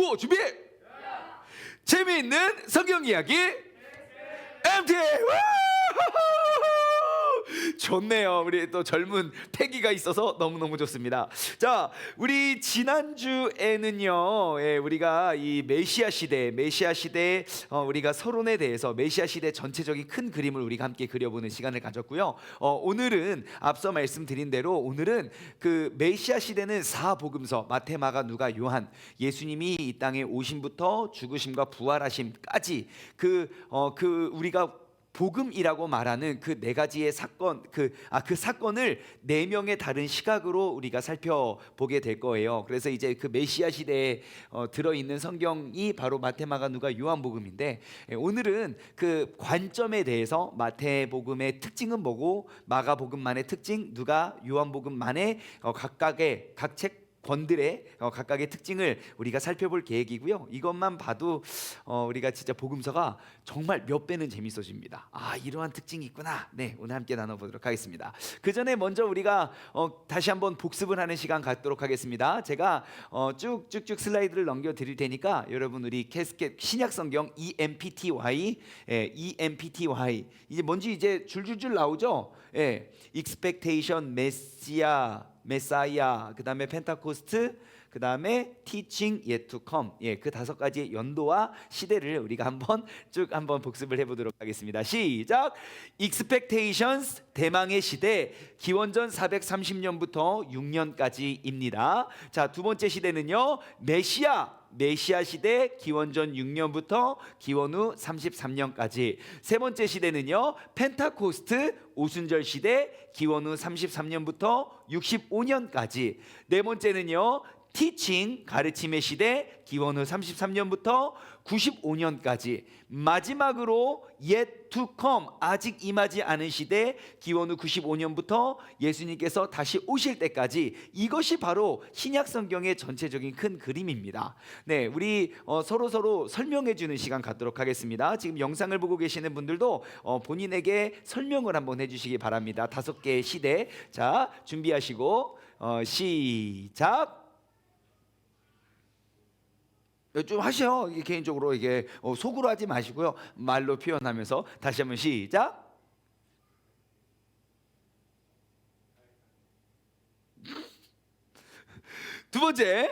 구호 준비. 재미있는 성경 이야기 MT. 좋네요. 우리 또 젊은 패기가 있어서 너무너무 좋습니다. 자, 우리 지난주에는요, 우리가 이 메시아 시대 우리가 서론에 대해서 메시아 시대 전체적인 큰 그림을 우리가 함께 그려보는 시간을 가졌고요. 오늘은 앞서 말씀드린 대로 오늘은 그 메시아 시대는 4복음서 마태, 마가, 누가, 요한, 예수님이 이 땅에 오심부터 죽으심과 부활하심까지 우리가 복음이라고 말하는 그 네 가지의 사건, 그 사건을 네 명의 다른 시각으로 우리가 살펴보게 될 거예요. 그래서 이제 그 메시아 시대에 들어있는 성경이 바로 마태, 마가, 누가, 요한복음인데, 오늘은 그 관점에 대해서 마태복음의 특징은 뭐고, 마가복음만의 특징, 누가, 요한복음만의 각각의 각책 권들의 각각의 특징을 우리가 살펴볼 계획이고요. 이것만 봐도 우리가 진짜 복음서가 정말 몇 배는 재밌어집니다. 이러한 특징이 있구나. 네, 오늘 함께 나눠보도록 하겠습니다. 그 전에 먼저 우리가 다시 한번 복습을 하는 시간 갖도록 하겠습니다. 제가 쭉쭉쭉 슬라이드를 넘겨드릴 테니까 여러분 우리 캐스켓 신약성경 EMPTY 이제 뭔지 이제 줄줄줄 나오죠. Expectation, 메사이아, 그 다음에 펜타코스트, 그 다음에 Teaching Yet to Come. 그 5가지의 연도와 시대를 우리가 한번 복습을 해보도록 하겠습니다. 시작. Expectations, 대망의 시대, 기원전 430년부터 6년까지입니다. 자, 두 번째 시대는요, 메시아 시대, 기원전 6년부터 기원 후 33년까지. 세 번째 시대는요, 펜타코스트, 오순절 시대, 기원 후 33년부터 65년까지. 네 번째는요, 티칭, 가르침의 시대, 기원 후 33년부터 95년까지. 마지막으로 yet to come, 아직 임하지 않은 시대, 기원 후 95년부터 예수님께서 다시 오실 때까지. 이것이 바로 신약 성경의 전체적인 큰 그림입니다. 네, 우리 서로 설명해 주는 시간 갖도록 하겠습니다. 지금 영상을 보고 계시는 분들도 본인에게 설명을 한번 해주시기 바랍니다. 5개의 시대. 자, 준비하시고 시작. 좀 하셔. 개인적으로 이게 속으로 하지 마시고요, 말로 표현하면서. 다시 한번 시작. 두 번째.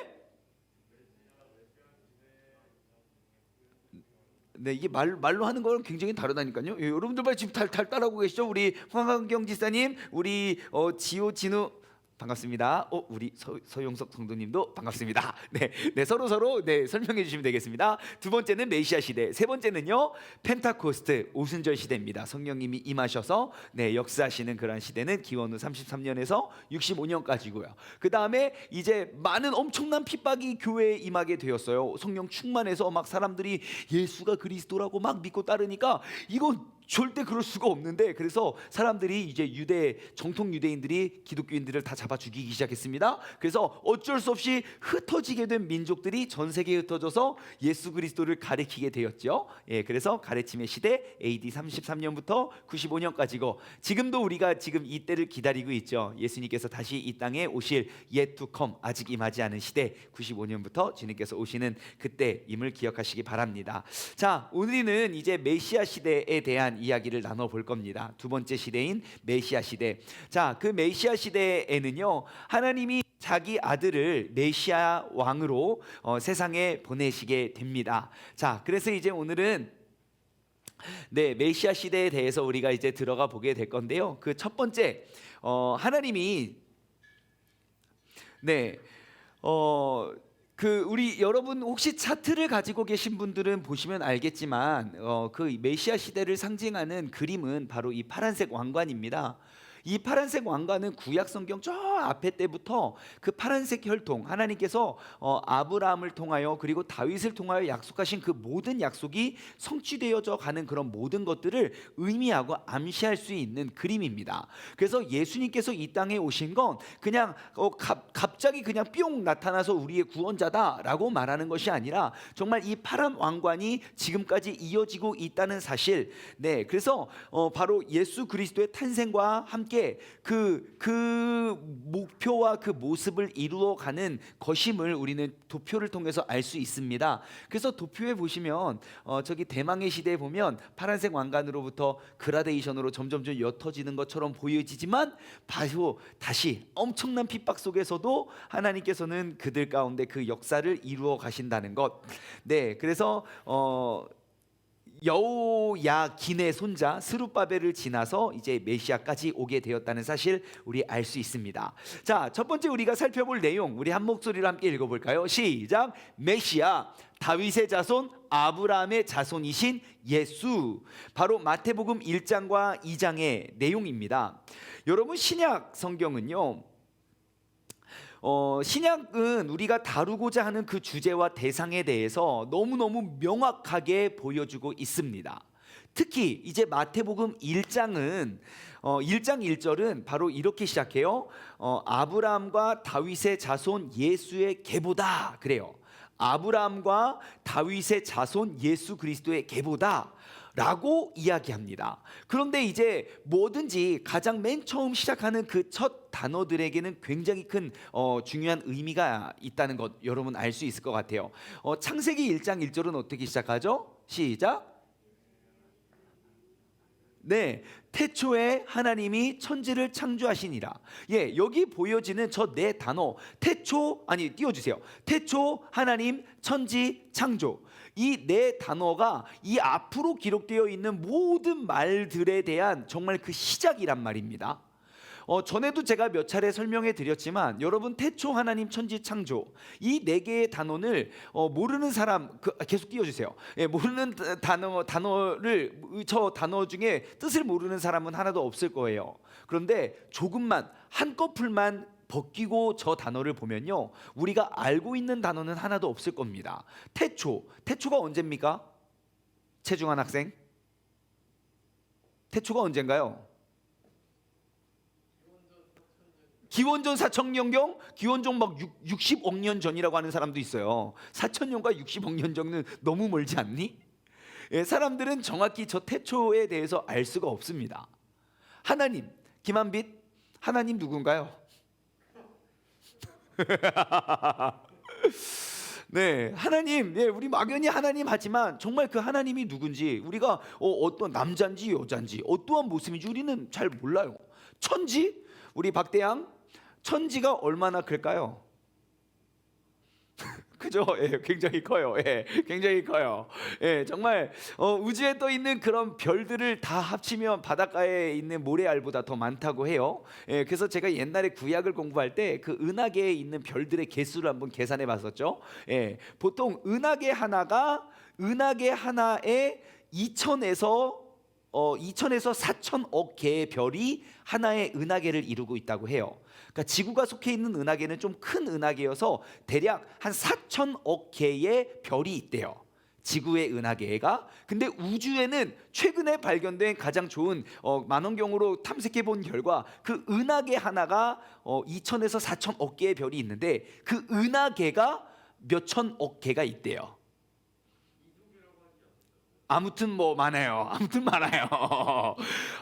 네, 이게 말로 하는 거랑 굉장히 다르다니까요. 여러분들 빨리 지금 잘 따라오고 계시죠? 우리 황한경 지사님, 우리 지호, 진우 반갑습니다. 우리 서용석 성도님도 반갑습니다. 네, 서로 설명해 주시면 되겠습니다. 두 번째는 메시아 시대, 세 번째는요, 펜타코스트, 오순절 시대입니다. 성령님이 임하셔서 역사하시는 그런 시대는 기원 후 33년에서 65년까지고요. 그 다음에 이제 많은 엄청난 핍박이 교회에 임하게 되었어요. 성령 충만해서 막 사람들이 예수가 그리스도라고 막 믿고 따르니까 이건 절대 그럴 수가 없는데, 그래서 사람들이 이제 정통 유대인들이 기독교인들을 다 잡아 죽이기 시작했습니다. 그래서 어쩔 수 없이 흩어지게 된 민족들이 전 세계에 흩어져서 예수 그리스도를 가리키게 되었죠. 그래서 가르침의 시대 AD 33년부터 95년까지고, 지금도 우리가 지금 이 때를 기다리고 있죠. 예수님께서 다시 이 땅에 오실 yet to come, 아직 임하지 않은 시대, 95년부터 주님께서 오시는 그때임을 기억하시기 바랍니다. 자, 우리는 이제 메시아 시대에 대한 이야기를 나눠볼 겁니다. 두 번째 시대인 메시아 시대. 자, 그 메시아 시대에는요, 하나님이 자기 아들을 메시아 왕으로 세상에 보내시게 됩니다. 자, 그래서 이제 오늘은 메시아 시대에 대해서 우리가 이제 들어가 보게 될 건데요. 그 첫 번째, 하나님이 우리 여러분 혹시 차트를 가지고 계신 분들은 보시면 알겠지만, 그 메시아 시대를 상징하는 그림은 바로 이 파란색 왕관입니다. 이 파란색 왕관은 구약 성경 저 앞에 때부터 그 파란색 혈통, 하나님께서 아브라함을 통하여 그리고 다윗을 통하여 약속하신 그 모든 약속이 성취되어져 가는 그런 모든 것들을 의미하고 암시할 수 있는 그림입니다. 그래서 예수님께서 이 땅에 오신 건 그냥 갑자기 그냥 뿅 나타나서 우리의 구원자다라고 말하는 것이 아니라 정말 이 파란 왕관이 지금까지 이어지고 있다는 사실. 그래서 바로 예수 그리스도의 탄생과 함께 그 목표와 그 모습을 이루어가는 것임을 우리는 도표를 통해서 알 수 있습니다. 그래서 도표에 보시면 저기 대망의 시대에 보면 파란색 왕관으로부터 그라데이션으로 점점 옅어지는 것처럼 보여지지만 바로 다시 엄청난 핍박 속에서도 하나님께서는 그들 가운데 그 역사를 이루어 가신다는 것. 네, 그래서 여호야긴의 손자 스룹바벨을 지나서 이제 메시아까지 오게 되었다는 사실 우리 알 수 있습니다. 자, 첫 번째 우리가 살펴볼 내용 우리 한 목소리로 함께 읽어볼까요? 시작. 메시아, 다윗의 자손, 아브라함의 자손이신 예수. 바로 마태복음 1장과 2장의 내용입니다. 여러분, 신약 성경은요, 신약은 우리가 다루고자 하는 그 주제와 대상에 대해서 너무너무 명확하게 보여주고 있습니다. 특히 이제 마태복음 1장은 1장 1절은 바로 이렇게 시작해요. 아브라함과 다윗의 자손 예수의 계보다 그래요. 아브라함과 다윗의 자손 예수 그리스도의 계보다 라고 이야기합니다. 그런데 이제 뭐든지 가장 맨 처음 시작하는 그 첫 단어들에게는 굉장히 큰 중요한 의미가 있다는 것 여러분 알 수 있을 것 같아요. 창세기 1장 1절은 어떻게 시작하죠? 시작. 네, 태초에 하나님이 천지를 창조하시니라. 예, 여기 보여지는 저 네 단어 태초, 아니 띄워주세요. 태초, 하나님, 천지, 창조. 이 네 단어가 이 앞으로 기록되어 있는 모든 말들에 대한 정말 그 시작이란 말입니다. 전에도 제가 몇 차례 설명해 드렸지만 여러분 태초 하나님 천지 창조 이 네 개의 단어를 모르는 사람 계속 띄워주세요. 예, 모르는 단어를 저 단어 중에 뜻을 모르는 사람은 하나도 없을 거예요. 그런데 조금만 한꺼풀만 벗기고 저 단어를 보면요 우리가 알고 있는 단어는 하나도 없을 겁니다. 태초가 언제입니까? 최중환 학생, 태초가 언젠가요? 기원전 4천년경? 기원전 막 60억 년 전이라고 하는 사람도 있어요. 4천년과 60억 년 전은 너무 멀지 않니? 예, 사람들은 정확히 저 태초에 대해서 알 수가 없습니다. 하나님, 김한빛, 하나님 누군가요? 네, 하나님, 예, 우리 막연히 하나님 하지만 정말 그 하나님이 누군지 우리가 어떤 남자인지 여자인지 어떠한 모습인지 우리는 잘 몰라요. 천지? 우리 박대양, 천지가 얼마나 클까요? 그죠? 예, 굉장히 커요. 예, 굉장히 커요. 예, 정말 우주에 떠 있는 그런 별들을 다 합치면 바닷가에 있는 모래알보다 더 많다고 해요. 예, 그래서 제가 옛날에 구약을 공부할 때 그 은하계에 있는 별들의 개수를 한번 계산해 봤었죠. 예, 보통 은하계 하나에 2천에서 4천억 개의 별이 하나의 은하계를 이루고 있다고 해요. 그러니까 지구가 속해 있는 은하계는 좀 큰 은하계여서 대략 한 4천억 개의 별이 있대요. 지구의 은하계가. 근데 우주에는 최근에 발견된 가장 좋은 만원경으로 탐색해 본 결과 그 은하계 하나가 2천에서 4천억 개의 별이 있는데 그 은하계가 몇 천억 개가 있대요. 아무튼 뭐 많아요.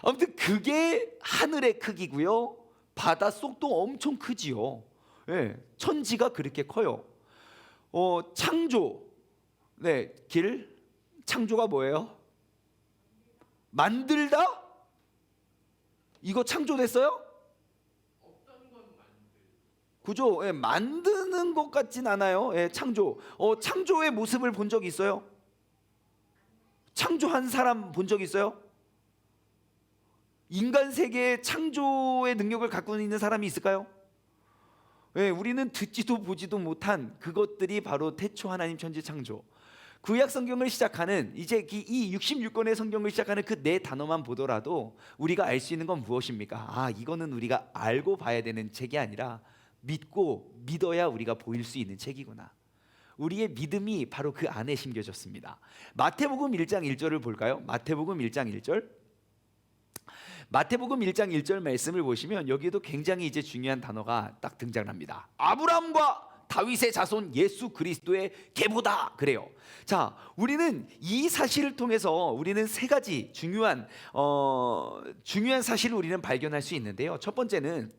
아무튼 그게 하늘의 크기고요. 바닷속도 엄청 크지요. 예, 천지가 그렇게 커요. 창조. 네, 창조가 뭐예요? 만들다? 이거 창조됐어요? 그죠? 예, 만드는 것 같진 않아요. 예, 창조. 창조의 모습을 본 적 있어요? 창조한 사람 본 적 있어요? 인간 세계의 창조의 능력을 갖고 있는 사람이 있을까요? 네, 우리는 듣지도 보지도 못한 그것들이 바로 태초 하나님 천지 창조. 구약 성경을 시작하는 이제 이 66권의 성경을 시작하는 그 네 단어만 보더라도 우리가 알 수 있는 건 무엇입니까? 아, 이거는 우리가 알고 봐야 되는 책이 아니라 믿어야 우리가 보일 수 있는 책이구나. 우리의 믿음이 바로 그 안에 심겨졌습니다. 마태복음 1장 1절을 볼까요? 마태복음 1장 1절. 마태복음 1장 1절 말씀을 보시면 여기에도 굉장히 이제 중요한 단어가 딱 등장합니다. 아브라함과 다윗의 자손 예수 그리스도의 계보다 그래요. 자, 우리는 이 사실을 통해서 우리는 세 가지 중요한 사실을 우리는 발견할 수 있는데요. 첫 번째는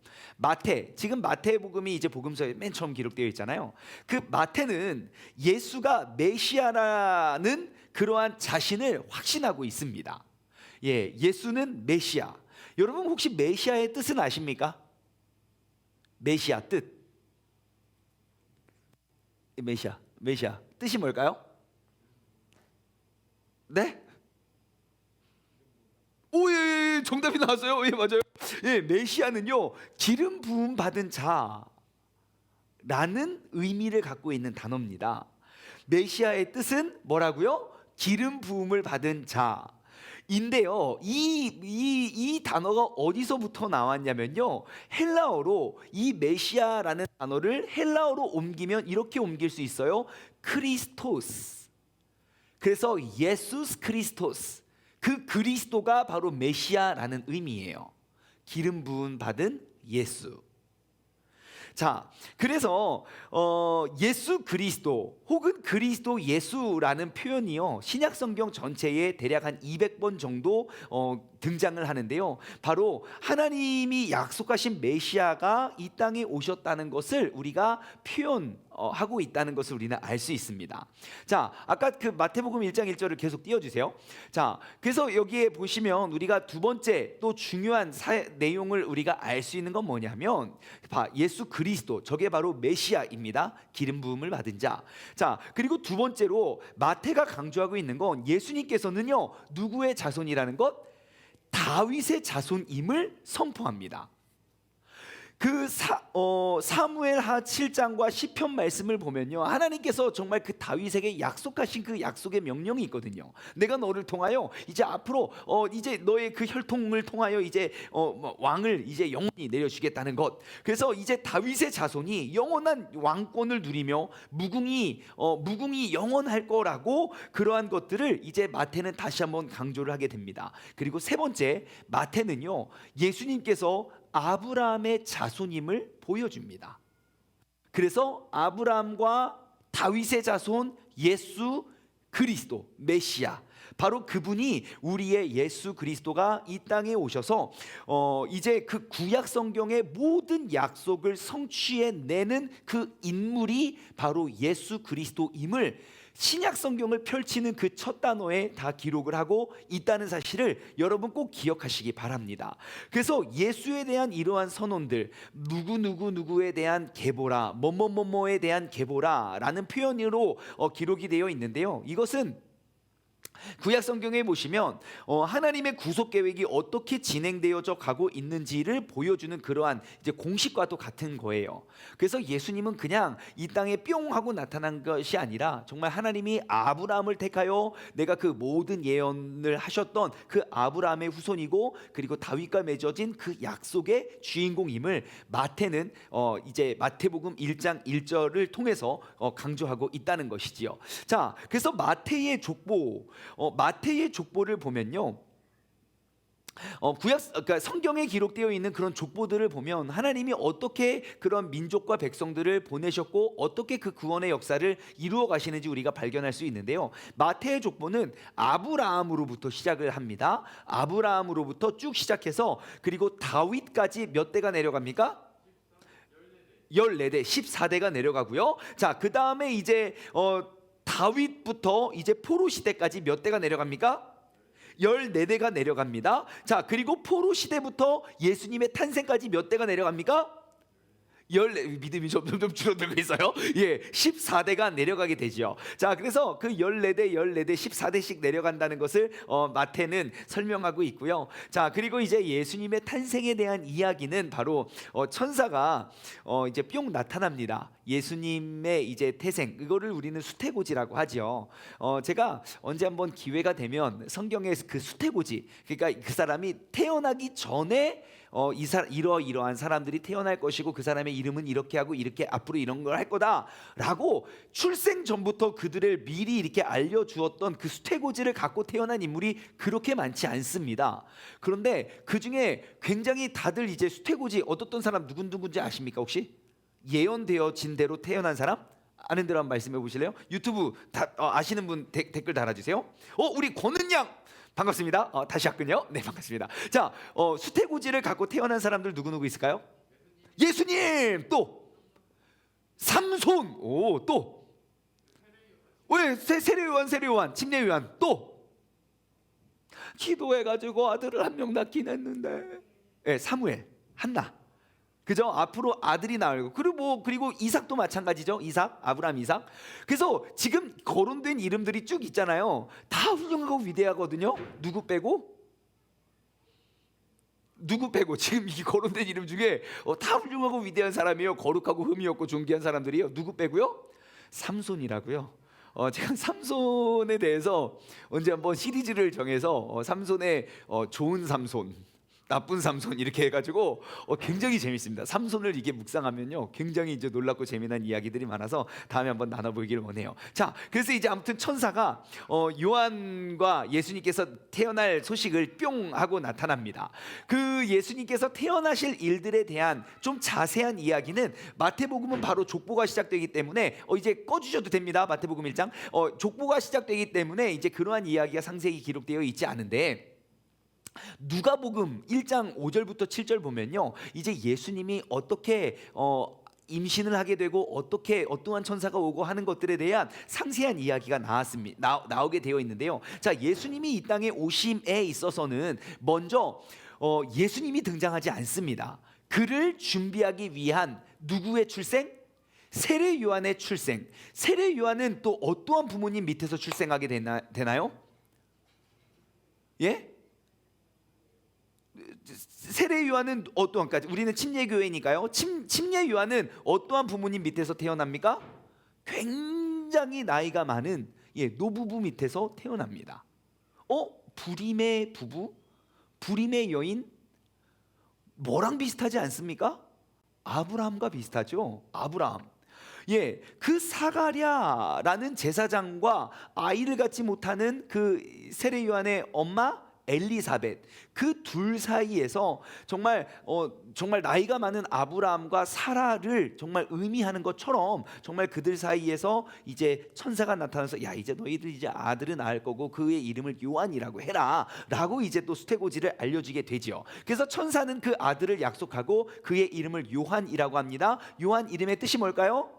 지금 마태복음이 이제 복음서에 맨 처음 기록되어 있잖아요. 그 마태는 예수가 메시아라는 그러한 자신을 확신하고 있습니다. 예, 예수는 메시아. 여러분 혹시 메시아의 뜻은 아십니까? 메시아 뜻. 메시아 뜻이 뭘까요? 네? 오, 예, 정답이 나왔어요. 예, 맞아요. 예, 메시아는요, 기름 부음 받은 자라는 의미를 갖고 있는 단어입니다. 메시아의 뜻은 뭐라고요? 기름 부음을 받은 자인데요. 이 단어가 어디서부터 나왔냐면요, 헬라어로 이 메시아라는 단어를 헬라어로 옮기면 이렇게 옮길 수 있어요. 크리스토스. 그래서 예수스 크리스토스, 그 그리스도가 바로 메시아라는 의미예요. 기름 부음 받은 예수. 자, 그래서 예수 그리스도 혹은 그리스도 예수라는 표현이요, 신약 성경 전체에 대략 한 200번 정도 등장을 하는데요. 바로 하나님이 약속하신 메시아가 이 땅에 오셨다는 것을 우리가 표현하고 있다는 것을 우리는 알 수 있습니다. 자, 아까 그 마태복음 1장 1절을 계속 띄워주세요. 자, 그래서 여기에 보시면 우리가 두 번째 또 중요한 내용을 우리가 알 수 있는 건 뭐냐면, 예수 그리스도, 저게 바로 메시아입니다. 기름 부음을 받은 자. 자, 그리고 두 번째로 마태가 강조하고 있는 건 예수님께서는요, 누구의 자손이라는 것? 다윗의 자손임을 선포합니다. 그 사무엘하 7장과 시편 말씀을 보면요, 하나님께서 정말 그 다윗에게 약속하신 그 약속의 명령이 있거든요. 내가 너를 통하여 이제 앞으로 이제 너의 그 혈통을 통하여 이제 왕을 이제 영원히 내려주겠다는 것. 그래서 이제 다윗의 자손이 영원한 왕권을 누리며 무궁이 영원할 거라고, 그러한 것들을 이제 마태는 다시 한번 강조를 하게 됩니다. 그리고 세 번째, 마태는요, 예수님께서 아브라함의 자손임을 보여줍니다. 그래서 아브라함과 다윗의 자손 예수 그리스도 메시아, 바로 그분이, 우리의 예수 그리스도가 이 땅에 오셔서 이제 그 구약 성경의 모든 약속을 성취해내는 그 인물이 바로 예수 그리스도임을 신약 성경을 펼치는 그 첫 단어에 다 기록을 하고 있다는 사실을 여러분 꼭 기억하시기 바랍니다. 그래서 예수에 대한 이러한 선언들, 누구에 대한 계보라, 뭐뭐뭐뭐에 대한 계보라라는 표현으로 기록이 되어 있는데요. 이것은 구약 성경에 보시면 하나님의 구속 계획이 어떻게 진행되어져 가고 있는지를 보여주는 그러한 이제 공식과도 같은 거예요. 그래서 예수님은 그냥 이 땅에 뿅 하고 나타난 것이 아니라, 정말 하나님이 아브라함을 택하여 내가 그 모든 예언을 하셨던 그 아브라함의 후손이고, 그리고 다윗과 맺어진 그 약속의 주인공임을 마태는 이제 마태복음 1장 1절을 통해서 강조하고 있다는 것이지요. 자, 그래서 마태의 족보를 보면요, 그러니까 성경에 기록되어 있는 그런 족보들을 보면 하나님이 어떻게 그런 민족과 백성들을 보내셨고 어떻게 그 구원의 역사를 이루어 가시는지 우리가 발견할 수 있는데요. 마태의 족보는 아브라함으로부터 시작을 합니다. 아브라함으로부터 쭉 시작해서 그리고 다윗까지 몇 대가 내려갑니까? 14대, 14대가 내려가고요. 자, 그 다음에 이제 다윗부터 이제 포로 시대까지 몇 대가 내려갑니까? 14대가 내려갑니다. 자, 그리고 포로 시대부터 예수님의 탄생까지 몇 대가 내려갑니까? 믿음이 점점 줄어들고 있어요. 예, 14대가 내려가게 되죠. 자, 그래서 그 14대, 14대씩 내려간다는 것을 마태는 설명하고 있고요. 자, 그리고 이제 예수님의 탄생에 대한 이야기는 바로 천사가 이제 뿅 나타납니다. 예수님의 이제 태생, 이거를 우리는 수태고지라고 하죠. 제가 언제 한번 기회가 되면 성경의 그 수태고지, 그러니까 그 사람이 태어나기 전에 이러한 사람들이 태어날 것이고 그 사람의 이름은 이렇게 하고 이렇게 앞으로 이런 걸 할 거다라고 출생 전부터 그들을 미리 이렇게 알려주었던 그 수태고지를 갖고 태어난 인물이 그렇게 많지 않습니다. 그런데 그 중에 굉장히 다들 이제 수태고지 얻었던 사람 누군지 아십니까 혹시? 예언되어진 대로 태어난 사람? 아는 대로 한번 말씀해 보실래요? 유튜브 아시는 분 댓글 달아주세요. 우리 권은 양 반갑습니다. 다시 할군요. 네, 반갑습니다. 자, 수태고지를 갖고 태어난 사람들 누구 있을까요? 예수님. 또 삼손. 또 왜? 세례요한, 침례요한. 또 기도해가지고 아들을 한 명 낳긴 했는데. 네, 사무엘, 한나. 그죠? 앞으로 아들이 나오고 그리고 이삭도 마찬가지죠. 이삭, 아브라함, 이삭. 그래서 지금 거론된 이름들이 쭉 있잖아요. 다 훌륭하고 위대하거든요. 누구 빼고 지금 이 거론된 이름 중에 다 훌륭하고 위대한 사람이에요. 거룩하고 흠이 없고 존귀한 사람들이에요. 누구 빼고요? 삼손이라고요. 제가 삼손에 대해서 언제 한번 시리즈를 정해서 삼손의 좋은 삼손, 나쁜 삼손 이렇게 해가지고 굉장히 재밌습니다. 삼손을 이게 묵상하면요 굉장히 이제 놀랍고 재미난 이야기들이 많아서 다음에 한번 나눠보기를 원해요. 자, 그래서 이제 아무튼 천사가 요한과 예수님께서 태어날 소식을 뿅 하고 나타납니다. 그 예수님께서 태어나실 일들에 대한 좀 자세한 이야기는 마태복음은 바로 족보가 시작되기 때문에 이제 꺼주셔도 됩니다. 마태복음 1장 족보가 시작되기 때문에 이제 그러한 이야기가 상세히 기록되어 있지 않은데, 누가복음 1장 5절부터 7절 보면요 이제 예수님이 어떻게 임신을 하게 되고 어떻게 어떠한 천사가 오고 하는 것들에 대한 상세한 이야기가 나오게 되어 있는데요. 자, 예수님이 이 땅에 오심에 있어서는 먼저 예수님이 등장하지 않습니다. 그를 준비하기 위한 누구의 출생? 세례 요한의 출생. 세례 요한은 또 어떠한 부모님 밑에서 출생하게 되나요? 예? 세례 요한은 어떠한까지? 우리는 침례교회니까요. 침례 요한은 어떠한 부모님 밑에서 태어납니까? 굉장히 나이가 많은 노부부 밑에서 태어납니다. 불임의 부부? 불임의 여인? 뭐랑 비슷하지 않습니까? 아브라함과 비슷하죠. 아브라함. 그 사가랴라는 제사장과 아이를 갖지 못하는 그 세례 요한의 엄마 엘리사벳, 그 둘 사이에서 정말 나이가 많은 아브라함과 사라를 정말 의미하는 것처럼 정말 그들 사이에서 이제 천사가 나타나서 이제 너희들 이제 아들을 낳을 거고 그의 이름을 요한이라고 해라 라고 이제 또 수태고지를 알려주게 되지요. 그래서 천사는 그 아들을 약속하고 그의 이름을 요한이라고 합니다. 요한 이름의 뜻이 뭘까요?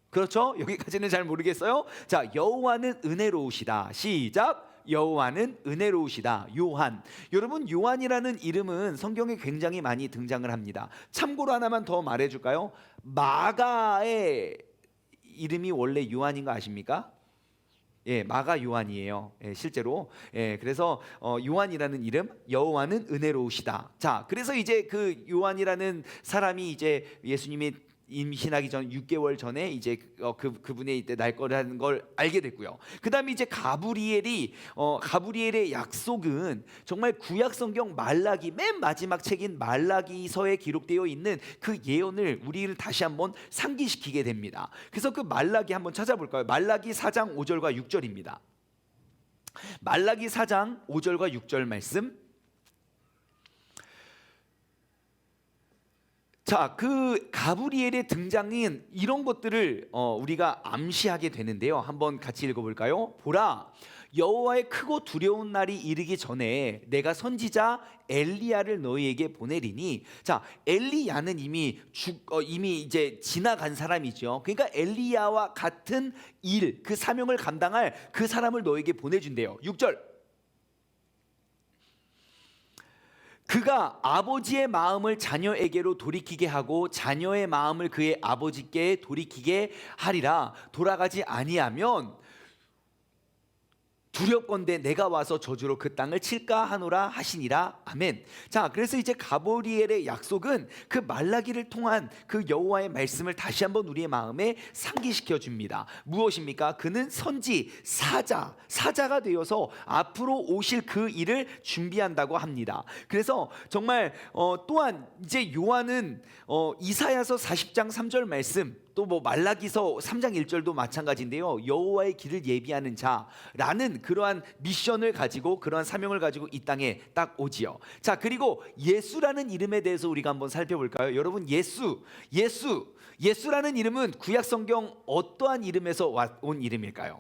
그렇죠? 여기까지는 잘 모르겠어요. 자, 여호와는 은혜로우시다. 시작. 여호와는 은혜로우시다. 요한. 여러분, 요한이라는 이름은 성경에 굉장히 많이 등장을 합니다. 참고로 하나만 더 말해줄까요? 마가의 이름이 원래 요한인 거 아십니까? 마가 요한이에요. 실제로. 그래서 요한이라는 이름, 여호와는 은혜로우시다. 자, 그래서 이제 그 요한이라는 사람이 이제 예수님이 임신하기 전 6개월 전에 이제 그분의 이때 날 거라는 걸 알게 됐고요. 그다음에 이제 가브리엘의 약속은 정말 구약 성경 말라기 맨 마지막 책인 말라기서에 기록되어 있는 그 예언을 우리를 다시 한번 상기시키게 됩니다. 그래서 그 말라기 한번 찾아볼까요? 말라기 4장 5절과 6절입니다. 말라기 4장 5절과 6절 말씀. 자, 그 가브리엘의 등장은 이런 것들을 우리가 암시하게 되는데요. 한번 같이 읽어볼까요? 보라, 여호와의 크고 두려운 날이 이르기 전에 내가 선지자 엘리야를 너희에게 보내리니. 자, 엘리야는 이미 이제 지나간 사람이죠. 그러니까 엘리야와 같은 일, 그 사명을 감당할 그 사람을 너에게 보내준대요. 6절. 그가 아버지의 마음을 자녀에게로 돌이키게 하고 자녀의 마음을 그의 아버지께 돌이키게 하리라. 돌아가지 아니하면 두렵건대 내가 와서 저주로 그 땅을 칠까 하노라 하시니라. 아멘. 자, 그래서 이제 가브리엘의 약속은 그 말라기를 통한 그 여호와의 말씀을 다시 한번 우리의 마음에 상기시켜 줍니다. 무엇입니까? 그는 선지 사자가 되어서 앞으로 오실 그 일을 준비한다고 합니다. 그래서 정말 또한 이제 요한은 이사야서 40장 3절 말씀, 또 뭐 말라기서 3장 1절도 마찬가지인데요. 여호와의 길을 예비하는 자라는 그러한 미션을 가지고 그러한 사명을 가지고 이 땅에 딱 오지요. 자, 그리고 예수라는 이름에 대해서 우리가 한번 살펴볼까요? 여러분, 예수라는 이름은 구약 성경 어떠한 이름에서 온 이름일까요?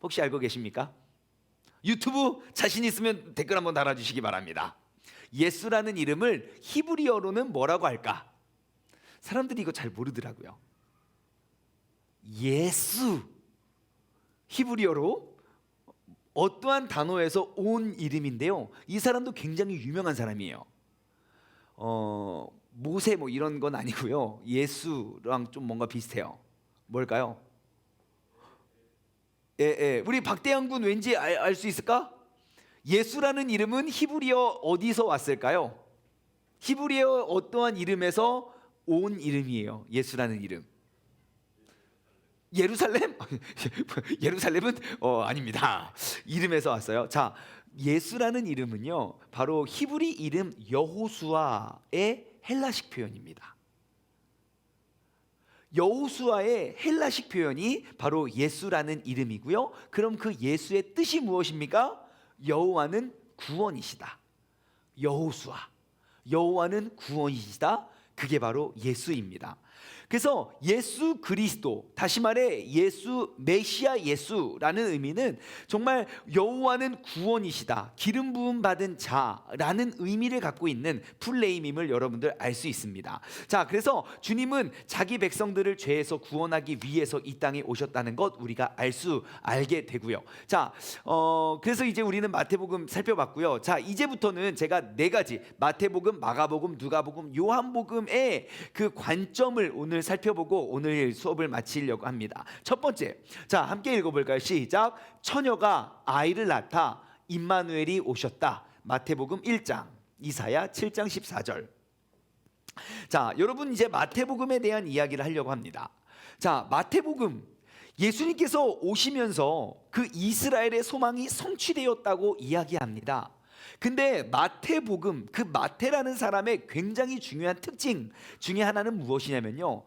혹시 알고 계십니까? 유튜브 자신 있으면 댓글 한번 달아주시기 바랍니다. 예수라는 이름을 히브리어로는 뭐라고 할까? 사람들이 이거 잘 모르더라고요. 예수, 히브리어로 어떠한 단어에서 온 이름인데요. 이 사람도 굉장히 유명한 사람이에요. 모세 뭐 이런 건 아니고요. 예수랑 좀 뭔가 비슷해요. 뭘까요? 우리 박대양 군 왠지 알 수 있을까? 예수라는 이름은 히브리어 어디서 왔을까요? 히브리어 어떠한 이름에서 온 이름이에요. 예수라는 이름. 예루살렘? 예루살렘은 아닙니다. 이름에서 왔어요. 자, 예수라는 이름은요, 바로 히브리 이름 여호수아의 헬라식 표현입니다. 여호수아의 헬라식 표현이 바로 예수라는 이름이고요. 그럼 그 예수의 뜻이 무엇입니까? 여호와는 구원이시다. 여호와는 구원이시다. 그게 바로 예수입니다. 그래서 예수 그리스도, 다시 말해 예수 메시아 예수라는 의미는 정말 여호와는 구원이시다, 기름 부음 받은 자라는 의미를 갖고 있는 풀네임임을 여러분들 알 수 있습니다. 자, 그래서 주님은 자기 백성들을 죄에서 구원하기 위해서 이 땅에 오셨다는 것 우리가 알게 되고요. 자, 그래서 이제 우리는 마태복음 살펴봤고요. 자, 이제부터는 제가 네 가지, 마태복음, 마가복음, 누가복음, 요한복음의 그 관점을 오늘 살펴보고 오늘 수업을 마치려고 합니다. 첫 번째, 자, 함께 읽어볼까요? 시작. 처녀가 아이를 낳다 임마누엘이 오셨다. 마태복음 1장, 이사야 7장 14절. 자, 여러분, 이제 마태복음에 대한 이야기를 하려고 합니다. 자, 마태복음, 예수님께서 오시면서 그 이스라엘의 소망이 성취되었다고 이야기합니다. 근데 마태복음, 그 마태라는 사람의 굉장히 중요한 특징 중에 하나는 무엇이냐면요,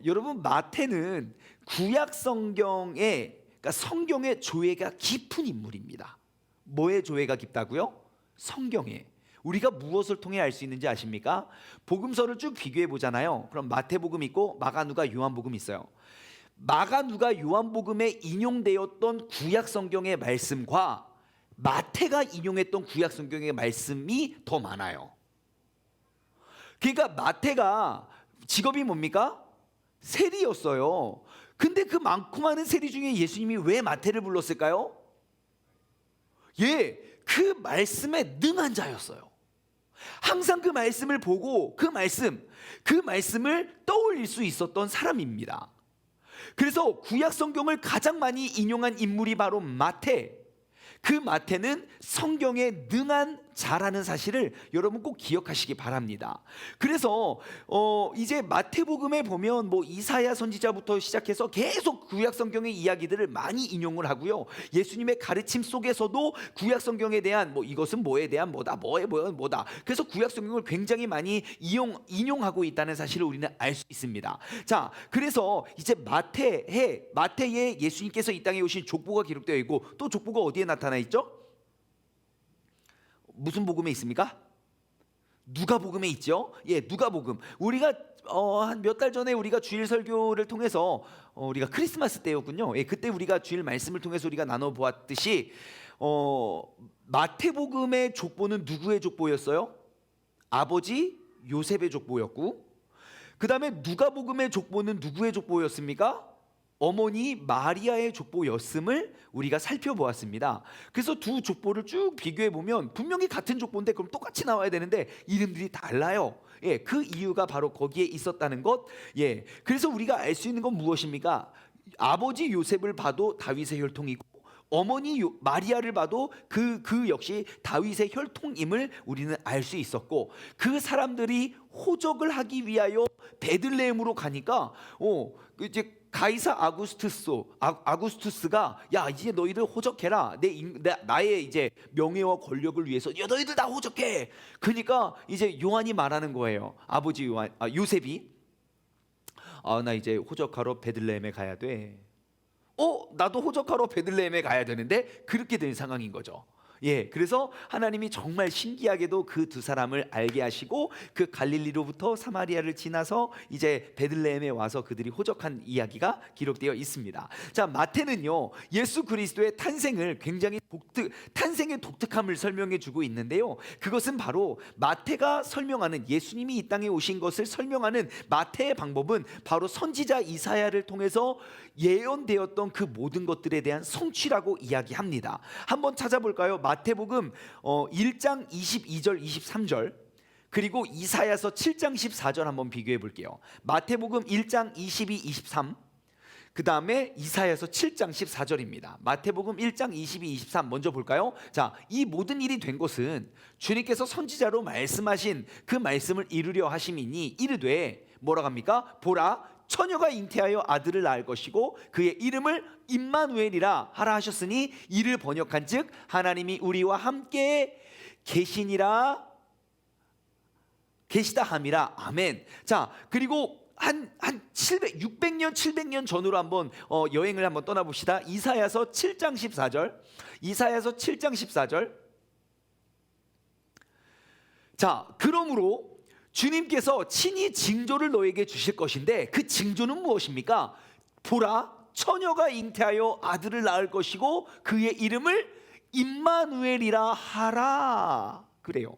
여러분, 마태는 구약 성경의, 그러니까 성경의 조예가 깊은 인물입니다. 뭐의 조예가 깊다고요? 성경에. 우리가 무엇을 통해 알 수 있는지 아십니까? 복음서를 쭉 비교해 보잖아요. 그럼 마태복음 있고 마가, 누가, 요한복음 있어요. 마가, 누가, 요한복음에 인용되었던 구약 성경의 말씀과 마태가 인용했던 구약 성경의 말씀이 더 많아요. 그러니까 마태가 직업이 뭡니까? 세리였어요. 근데 그 많고 많은 세리 중에 예수님이 왜 마태를 불렀을까요? 그 말씀에 능한 자였어요. 항상 그 말씀을 보고 그 말씀을 떠올릴 수 있었던 사람입니다. 그래서 구약 성경을 가장 많이 인용한 인물이 바로 마태. 그 마태는 성경에 능한 자라는 사실을 여러분 꼭 기억하시기 바랍니다. 그래서 이제 마태복음에 보면 뭐 이사야 선지자부터 시작해서 계속 구약 성경의 이야기들을 많이 인용을 하고요. 예수님의 가르침 속에서도 구약 성경에 대한 뭐 이것은 뭐에 대한 뭐다, 뭐다. 그래서 구약 성경을 굉장히 많이 인용하고 있다는 사실을 우리는 알 수 있습니다. 자, 그래서 이제 마태에 예수님께서 이 땅에 오신 족보가 기록되어 있고, 또 족보가 어디에 나타나 있죠? 무슨 복음에 있습니까? 누가복음에 있죠. 누가복음. 우리가 한 몇 달 전에 우리가 주일 설교를 통해서 우리가 크리스마스 때였군요. 그때 우리가 주일 말씀을 통해서 우리가 나눠 보았듯이 마태복음의 족보는 누구의 족보였어요? 아버지 요셉의 족보였고, 그 다음에 누가복음의 족보는 누구의 족보였습니까? 어머니 마리아의 족보였음을 우리가 살펴보았습니다. 그래서 두 족보를 쭉 비교해 보면 분명히 같은 족보인데 그럼 똑같이 나와야 되는데 이름들이 달라요. 그 이유가 바로 거기에 있었다는 것. 그래서 우리가 알 수 있는 건 무엇입니까? 아버지 요셉을 봐도 다윗의 혈통이고, 어머니 마리아를 봐도 그 역시 다윗의 혈통임을 우리는 알 수 있었고, 그 사람들이 호적을 하기 위하여 베들레헴으로 가니까 이제 가이사 아구스투스가 야, 이제 너희들 호적해라. 나의 이제 명예와 권력을 위해서 너희들 다 호적해. 그러니까 이제 요한이 말하는 거예요. 아버지 요셉이 아, 나 이제 호적하러 베들레헴에 가야 돼. 나도 호적하러 베들레헴에 가야 되는데 그렇게 된 상황인 거죠. 예, 그래서 하나님이 정말 신기하게도 그 두 사람을 알게 하시고 그 갈릴리로부터 사마리아를 지나서 이제 베들레헴에 와서 그들이 호적한 이야기가 기록되어 있습니다. 자, 마태는요 예수 그리스도의 탄생을 굉장히 탄생의 독특함을 설명해 주고 있는데요, 그것은 바로 마태가 설명하는 예수님이 이 땅에 오신 것을 설명하는 마태의 방법은 바로 선지자 이사야를 통해서 예언되었던 그 모든 것들에 대한 성취라고 이야기합니다. 한번 찾아볼까요? 마태복음 1장 22절 23절 그리고 이사야서 7장 14절 한번 비교해 볼게요. 마태복음 1장 22, 23 그 다음에 이사야서 7장 14절입니다. 마태복음 1장 22, 23 먼저 볼까요? 자, 이 모든 일이 된 것은 주님께서 선지자로 말씀하신 그 말씀을 이루려 하심이니 이르되 뭐라고 합니까? 보라, 처녀가 잉태하여 아들을 낳을 것이고 그의 이름을 임마누엘이라 하라 하셨으니 이를 번역한즉 하나님이 우리와 함께 계시니라 계시다 함이라. 아멘. 자, 그리고 한 600년 700년 전으로 한번 여행을 한번 떠나봅시다. 이사야서 7장 14절 이사야서 7장 14절 자, 그러므로 주님께서 친히 징조를 너에게 주실 것인데 그 징조는 무엇입니까? 보라, 처녀가 잉태하여 아들을 낳을 것이고 그의 이름을 임마누엘이라 하라. 그래요.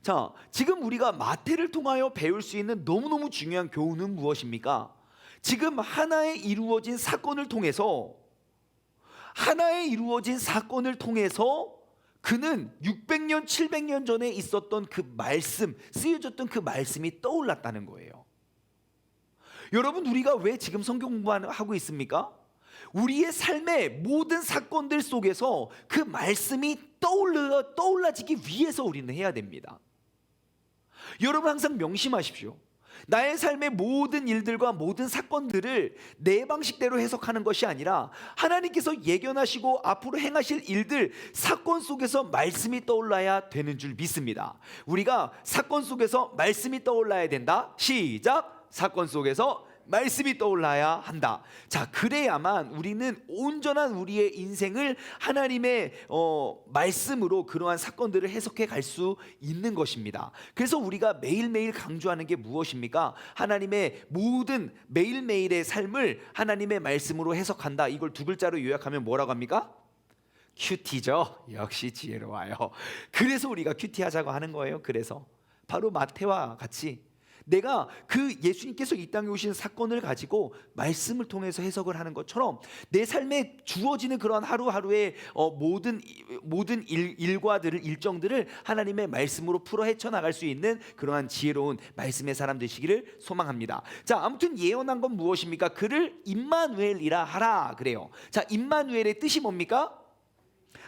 자, 지금 우리가 마태를 통하여 배울 수 있는 너무너무 중요한 교훈은 무엇입니까? 지금 하나의 이루어진 사건을 통해서 그는 600년 700년 전에 있었던 그 말씀, 쓰여졌던 그 말씀이 떠올랐다는 거예요. 여러분, 우리가 왜 지금 성경 공부하고 있습니까? 우리의 삶의 모든 사건들 속에서 그 말씀이 떠올라지기 위해서 우리는 해야 됩니다. 여러분, 항상 명심하십시오. 나의 삶의 모든 일들과 모든 사건들을 내 방식대로 해석하는 것이 아니라 하나님께서 예견하시고 앞으로 행하실 일들, 사건 속에서 말씀이 떠올라야 되는 줄 믿습니다. 우리가 사건 속에서 말씀이 떠올라야 된다. 시작! 사건 속에서 말씀이 떠올라야 한다. 자, 그래야만 우리는 온전한 우리의 인생을 하나님의 말씀으로 그러한 사건들을 해석해 갈 수 있는 것입니다. 그래서 우리가 매일매일 강조하는 게 무엇입니까? 하나님의 모든 매일매일의 삶을 하나님의 말씀으로 해석한다. 이걸 두 글자로 요약하면 뭐라고 합니까? 큐티죠. 역시 지혜로워요. 그래서 우리가 큐티 하자고 하는 거예요. 그래서 바로 마태와 같이 내가 그 예수님께서 이 땅에 오신 사건을 가지고 말씀을 통해서 해석을 하는 것처럼 내 삶에 주어지는 그런 하루하루의 모든 일정들을 하나님의 말씀으로 풀어 헤쳐나갈 수 있는 그러한 지혜로운 말씀의 사람 되시기를 소망합니다. 자, 아무튼 예언한 건 무엇입니까? 그를 임마누엘이라 하라 그래요. 자, 임마누엘의 뜻이 뭡니까?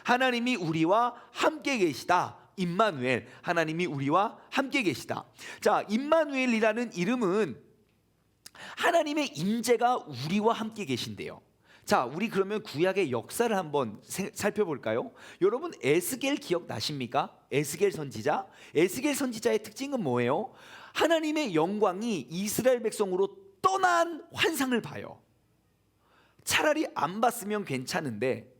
하나님이 우리와 함께 계시다. 임마누엘, 하나님이 우리와 함께 계시다. 자, 임마누엘이라는 이름은 하나님의 임재가 우리와 함께 계신대요. 자, 우리 그러면 구약의 역사를 한번 살펴볼까요? 여러분, 에스겔 기억나십니까? 에스겔 선지자. 에스겔 선지자의 특징은 뭐예요? 하나님의 영광이 이스라엘 백성으로 떠난 환상을 봐요. 차라리 안 봤으면 괜찮은데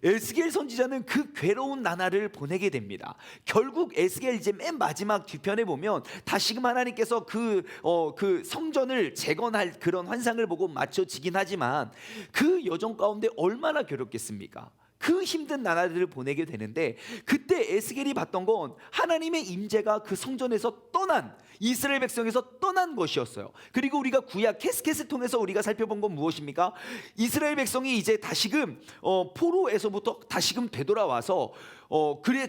에스겔 선지자는 그 괴로운 나날을 보내게 됩니다. 결국 에스겔 이제 맨 마지막 뒤편에 보면 다시금 하나님께서 그 성전을 재건할 그런 환상을 보고 맞춰지긴 하지만 그 여정 가운데 얼마나 괴롭겠습니까? 그 힘든 나날들을 보내게 되는데 그때 에스겔이 봤던 건 하나님의 임재가 그 성전에서 떠난 이스라엘 백성에서 떠난 것이었어요. 그리고 우리가 구약 캐스켓을 통해서 우리가 살펴본 건 무엇입니까? 이스라엘 백성이 이제 다시금 포로에서부터 다시금 되돌아와서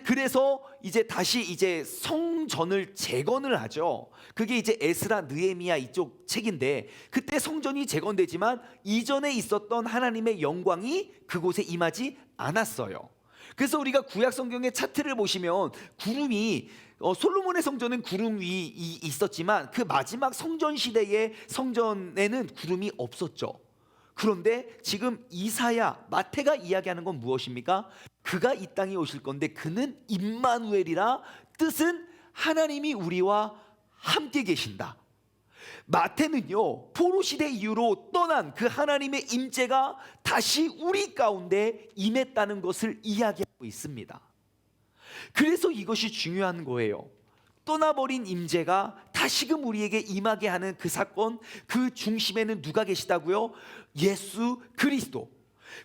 그래서 이제 다시 이제 성전을 재건을 하죠. 그게 이제 에스라, 느헤미야 이쪽 책인데 그때 성전이 재건되지만 이전에 있었던 하나님의 영광이 그곳에 임하지 않았어요. 그래서 우리가 구약 성경의 차트를 보시면 구름이 솔로몬의 성전은 구름 위 있었지만 그 마지막 성전 시대의 성전에는 구름이 없었죠. 그런데 지금 이사야, 마태가 이야기하는 건 무엇입니까? 그가 이 땅에 오실 건데 그는 임마누엘이라 뜻은 하나님이 우리와 함께 계신다. 마태는요, 포로 시대 이후로 떠난 그 하나님의 임재가 다시 우리 가운데 임했다는 것을 이야기하고 있습니다. 그래서 이것이 중요한 거예요. 떠나버린 임재가 다시금 우리에게 임하게 하는 그 사건, 그 중심에는 누가 계시다고요? 예수 그리스도.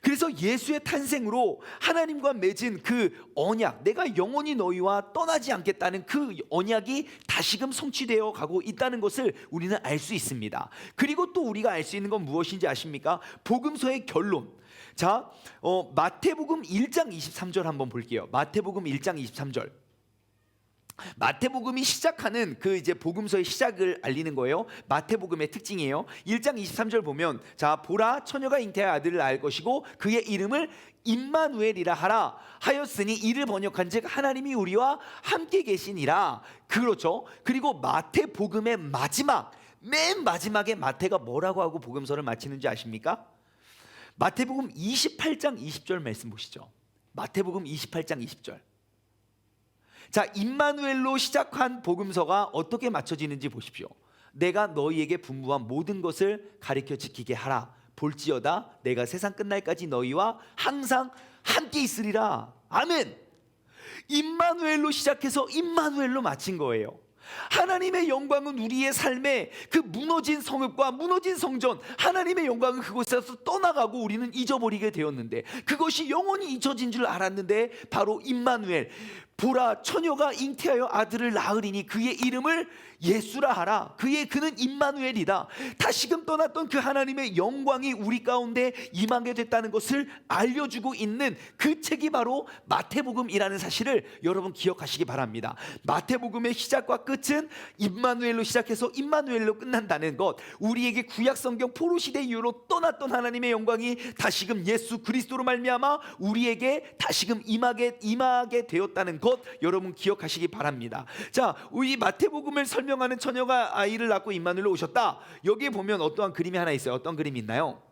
그래서 예수의 탄생으로 하나님과 맺은 그 언약, 내가 영원히 너희와 떠나지 않겠다는 그 언약이 다시금 성취되어 가고 있다는 것을 우리는 알 수 있습니다. 그리고 또 우리가 알 수 있는 건 무엇인지 아십니까? 복음서의 결론. 자, 마태복음 1장 23절 한번 볼게요. 마태복음 1장 23절. 마태복음이 시작하는 그 이제 복음서의 시작을 알리는 거예요. 마태복음의 특징이에요. 1장 23절 보면, 자, 보라, 처녀가 잉태할 아들을 낳을 것이고 그의 이름을 임마누엘이라 하라 하였으니 이를 번역한즉 하나님이 우리와 함께 계시니라. 그렇죠. 그리고 마태복음의 마지막, 맨 마지막에 마태가 뭐라고 하고 복음서를 마치는지 아십니까? 마태복음 28장 20절 말씀 보시죠. 마태복음 28장 20절. 자, 임마누엘로 시작한 복음서가 어떻게 맞춰지는지 보십시오. 내가 너희에게 분부한 모든 것을 가르쳐 지키게 하라. 볼지어다 내가 세상 끝날까지 너희와 항상 함께 있으리라. 아멘. 임마누엘로 시작해서 임마누엘로 마친 거예요. 하나님의 영광은 우리의 삶에 그 무너진 성읍과 무너진 성전, 하나님의 영광은 그곳에서 떠나가고 우리는 잊어버리게 되었는데, 그것이 영원히 잊혀진 줄 알았는데 바로 임마누엘, 보라, 처녀가 잉태하여 아들을 낳으리니 그의 이름을 예수라 하라. 그는 임마누엘이다. 다시금 떠났던 그 하나님의 영광이 우리 가운데 임하게 됐다는 것을 알려주고 있는 그 책이 바로 마태복음이라는 사실을 여러분 기억하시기 바랍니다. 마태복음의 시작과 끝은 임마누엘로 시작해서 임마누엘로 끝난다는 것, 우리에게 구약성경 포로시대 이후로 떠났던 하나님의 영광이 다시금 예수 그리스도로 말미암아 우리에게 다시금 임하게 되었다는 것, 여러분 기억하시기 바랍니다. 자, 이 마태복음을 설명하는 처녀가 아이를 낳고 임마누엘로 오셨다. 여기에 보면 어떠한 그림이 하나 있어요. 어떤 그림이 있나요?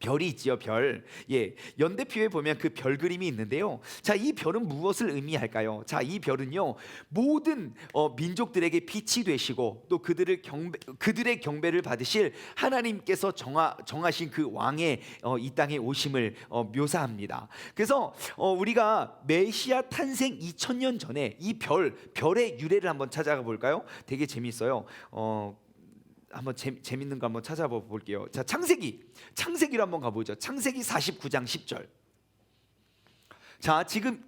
별이 있지요, 별. 예, 연대표에 보면 그 별 그림이 있는데요. 자, 이 별은 무엇을 의미할까요? 자, 이 별은요, 모든 민족들에게 빛이 되시고 또 그들의 경배를 받으실 하나님께서 정하신 그 왕의 이 땅에 오심을 묘사합니다. 그래서 우리가 메시아 탄생 2000년 전에 이 별의 유래를 한번 찾아가 볼까요? 되게 재밌어요. 한번 재밌는 거 한번 찾아봐 볼게요. 자, 창세기로 한번 가보죠. 창세기 49장 10절. 자, 지금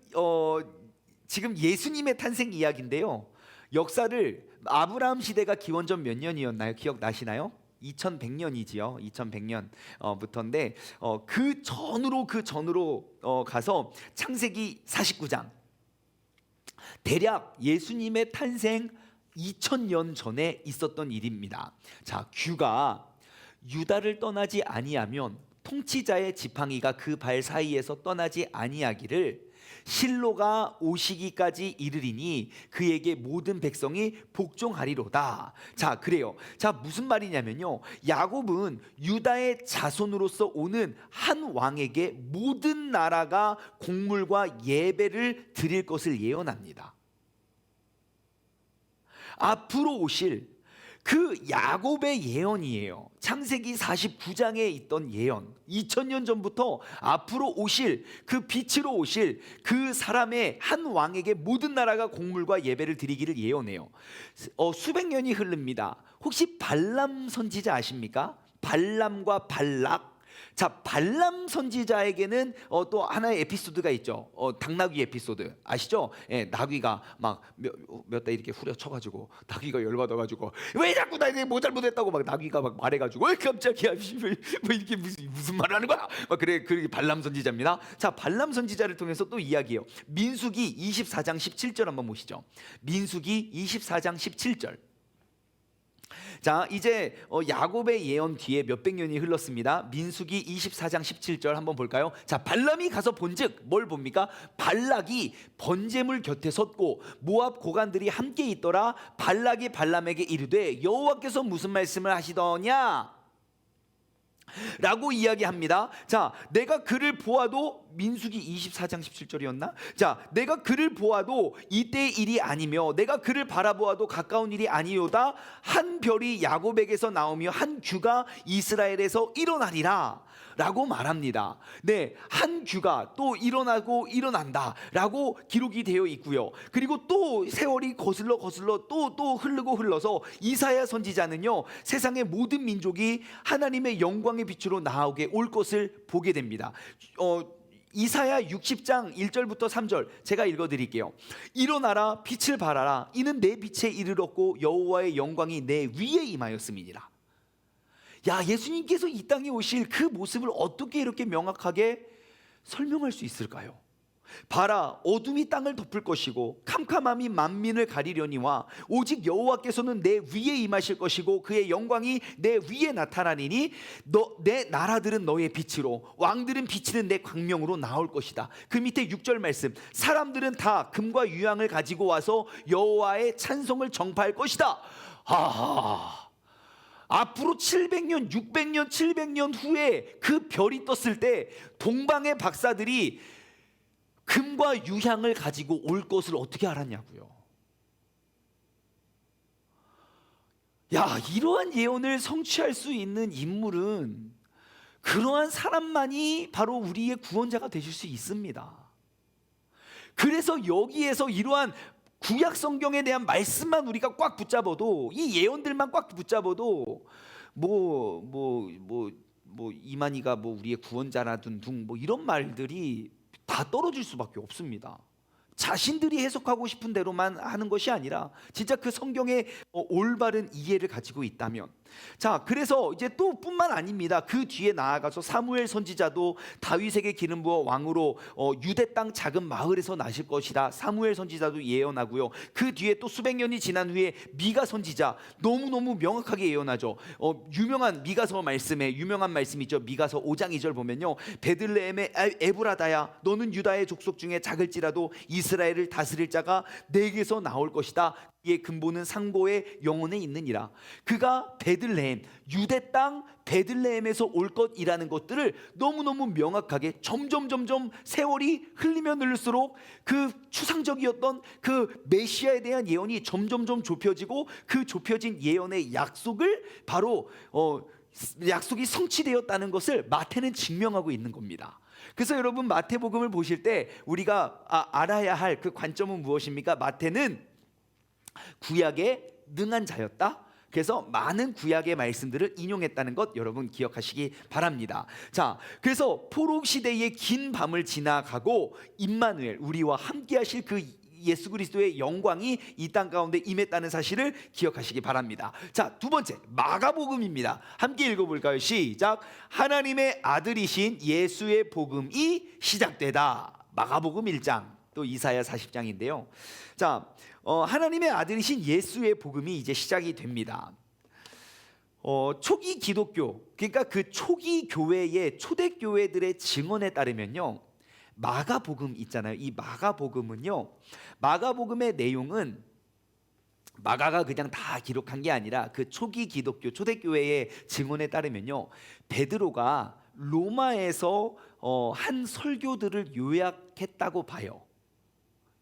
예수님의 탄생 이야기인데요. 역사를 아브라함 시대가 기원전 몇 년이었나요? 기억나시나요? 2100년이지요. 2100년부터인데 그 전으로 가서 창세기 49장, 대략 예수님의 탄생 2000년 전에 있었던 일입니다. 자, 규가 유다를 떠나지 아니하면 통치자의 지팡이가 그 발 사이에서 떠나지 아니하기를 실로가 오시기까지 이르리니 그에게 모든 백성이 복종하리로다. 자, 그래요. 자, 무슨 말이냐면요, 야곱은 유다의 자손으로서 오는 한 왕에게 모든 나라가 곡물과 예배를 드릴 것을 예언합니다. 앞으로 오실 그 야곱의 예언이에요. 창세기 49장에 있던 예언, 2000년 전부터 앞으로 오실 그 빛으로 오실 그 사람의 한 왕에게 모든 나라가 곡물과 예배를 드리기를 예언해요. 수백 년이 흐릅니다. 혹시 발람 선지자 아십니까? 발람과 발락. 자, 발람 선지자에게는 또 하나의 에피소드가 있죠. 당나귀 에피소드 아시죠? 예, 나귀가 막 몇 달 이렇게 후려쳐가지고 나귀가 열받아가지고 왜 자꾸 나 뭐 잘못했다고 막 나귀가 막 말해가지고 깜짝이야 뭐 이렇게 무슨 말하는 거야? 막 그래 발람 선지자입니다. 자, 발람 선지자를 통해서 또 이야기해요. 민수기 24장 17절 한번 보시죠. 민수기 24장 17절. 자, 이제 야곱의 예언 뒤에 몇백 년이 흘렀습니다. 민수기 24장 17절 한번 볼까요? 자, 발람이 가서 본즉 뭘 봅니까? 발락이 번제물 곁에 섰고 모압 고관들이 함께 있더라. 발락이 발람에게 이르되 여호와께서 무슨 말씀을 하시더냐? 라고 이야기합니다. 자, 내가 그를 보아도, 민수기 24장 17절이었나? 자, 내가 그를 보아도 이때의 일이 아니며 내가 그를 바라보아도 가까운 일이 아니오다. 한 별이 야곱에게서 나오며 한 규가 이스라엘에서 일어나리라 라고 말합니다. 네, 한 규가 또 일어나고 일어난다 라고 기록이 되어 있고요. 그리고 또 세월이 거슬러 또 흐르고 흘러서 이사야 선지자는요, 세상의 모든 민족이 하나님의 영광의 빛으로 나오게 올 것을 보게 됩니다. 이사야 60장 1절부터 3절 제가 읽어드릴게요. 일어나라, 빛을 발하라. 이는 내 빛에 이르렀고 여호와의 영광이 내 위에 임하였음이니라. 야, 예수님께서 이 땅에 오실 그 모습을 어떻게 이렇게 명확하게 설명할 수 있을까요? 봐라, 어둠이 땅을 덮을 것이고 캄캄함이 만민을 가리려니와 오직 여호와께서는 내 위에 임하실 것이고 그의 영광이 내 위에 나타나리니 내 나라들은 너의 빛으로 왕들은 비치는 내 광명으로 나올 것이다. 그 밑에 6절 말씀, 사람들은 다 금과 유향을 가지고 와서 여호와의 찬송을 정파할 것이다. 하하, 앞으로 700년, 600년, 700년 후에 그 별이 떴을 때 동방의 박사들이 금과 유향을 가지고 올 것을 어떻게 알았냐고요. 야, 이러한 예언을 성취할 수 있는 인물은 그러한 사람만이 바로 우리의 구원자가 되실 수 있습니다. 그래서 여기에서 이러한 구약 성경에 대한 말씀만 우리가 꽉 붙잡아도, 이 예언들만 꽉 붙잡아도 이만희가 우리의 구원자라든 둥 이런 말들이 다 떨어질 수밖에 없습니다. 자신들이 해석하고 싶은 대로만 하는 것이 아니라 진짜 그 성경의 올바른 이해를 가지고 있다면, 자, 그래서 이제 또 뿐만 아닙니다. 그 뒤에 나아가서 사무엘 선지자도 다윗에게 기름 부어 왕으로 유대 땅 작은 마을에서 나실 것이다. 사무엘 선지자도 예언하고요. 그 뒤에 또 수백 년이 지난 후에 미가 선지자 너무너무 명확하게 예언하죠. 유명한 미가서 말씀에 유명한 말씀이 있죠. 미가서 5장 2절 보면요, 베들레헴의 에브라다야, 너는 유다의 족속 중에 작을지라도 이스라엘을 다스릴 자가 내게서 나올 것이다. 이의 근본은 상고의 영혼에 있느니라. 그가 베들레헴, 유대 땅 베들레헴에서 올 것이라는 것들을 너무너무 명확하게 점점 세월이 흘리면 흘릴수록 그 추상적이었던 그 메시아에 대한 예언이 점점 좁혀지고, 그 좁혀진 예언의 약속을 바로 약속이 성취되었다는 것을 마태는 증명하고 있는 겁니다. 그래서 여러분, 마태복음을 보실 때 우리가 알아야 할 그 관점은 무엇입니까? 마태는 구약에 능한 자였다. 그래서 많은 구약의 말씀들을 인용했다는 것 여러분 기억하시기 바랍니다. 자, 그래서 포로 시대의 긴 밤을 지나가고 임마누엘, 우리와 함께 하실 그 예수 그리스도의 영광이 이 땅 가운데 임했다는 사실을 기억하시기 바랍니다. 자, 두 번째, 마가복음입니다. 함께 읽어볼까요? 시작. 하나님의 아들이신 예수의 복음이 시작되다. 마가복음 1장, 또 이사야 40장인데요. 자, 하나님의 아들이신 예수의 복음이 이제 시작이 됩니다. 초기 기독교, 그러니까 그 초기 교회의 초대교회들의 증언에 따르면요, 마가복음 있잖아요. 이 마가복음은요, 마가복음의 내용은 마가가 그냥 다 기록한 게 아니라 그 초기 기독교 초대교회의 증언에 따르면요, 베드로가 로마에서 한 설교들을 요약했다고 봐요.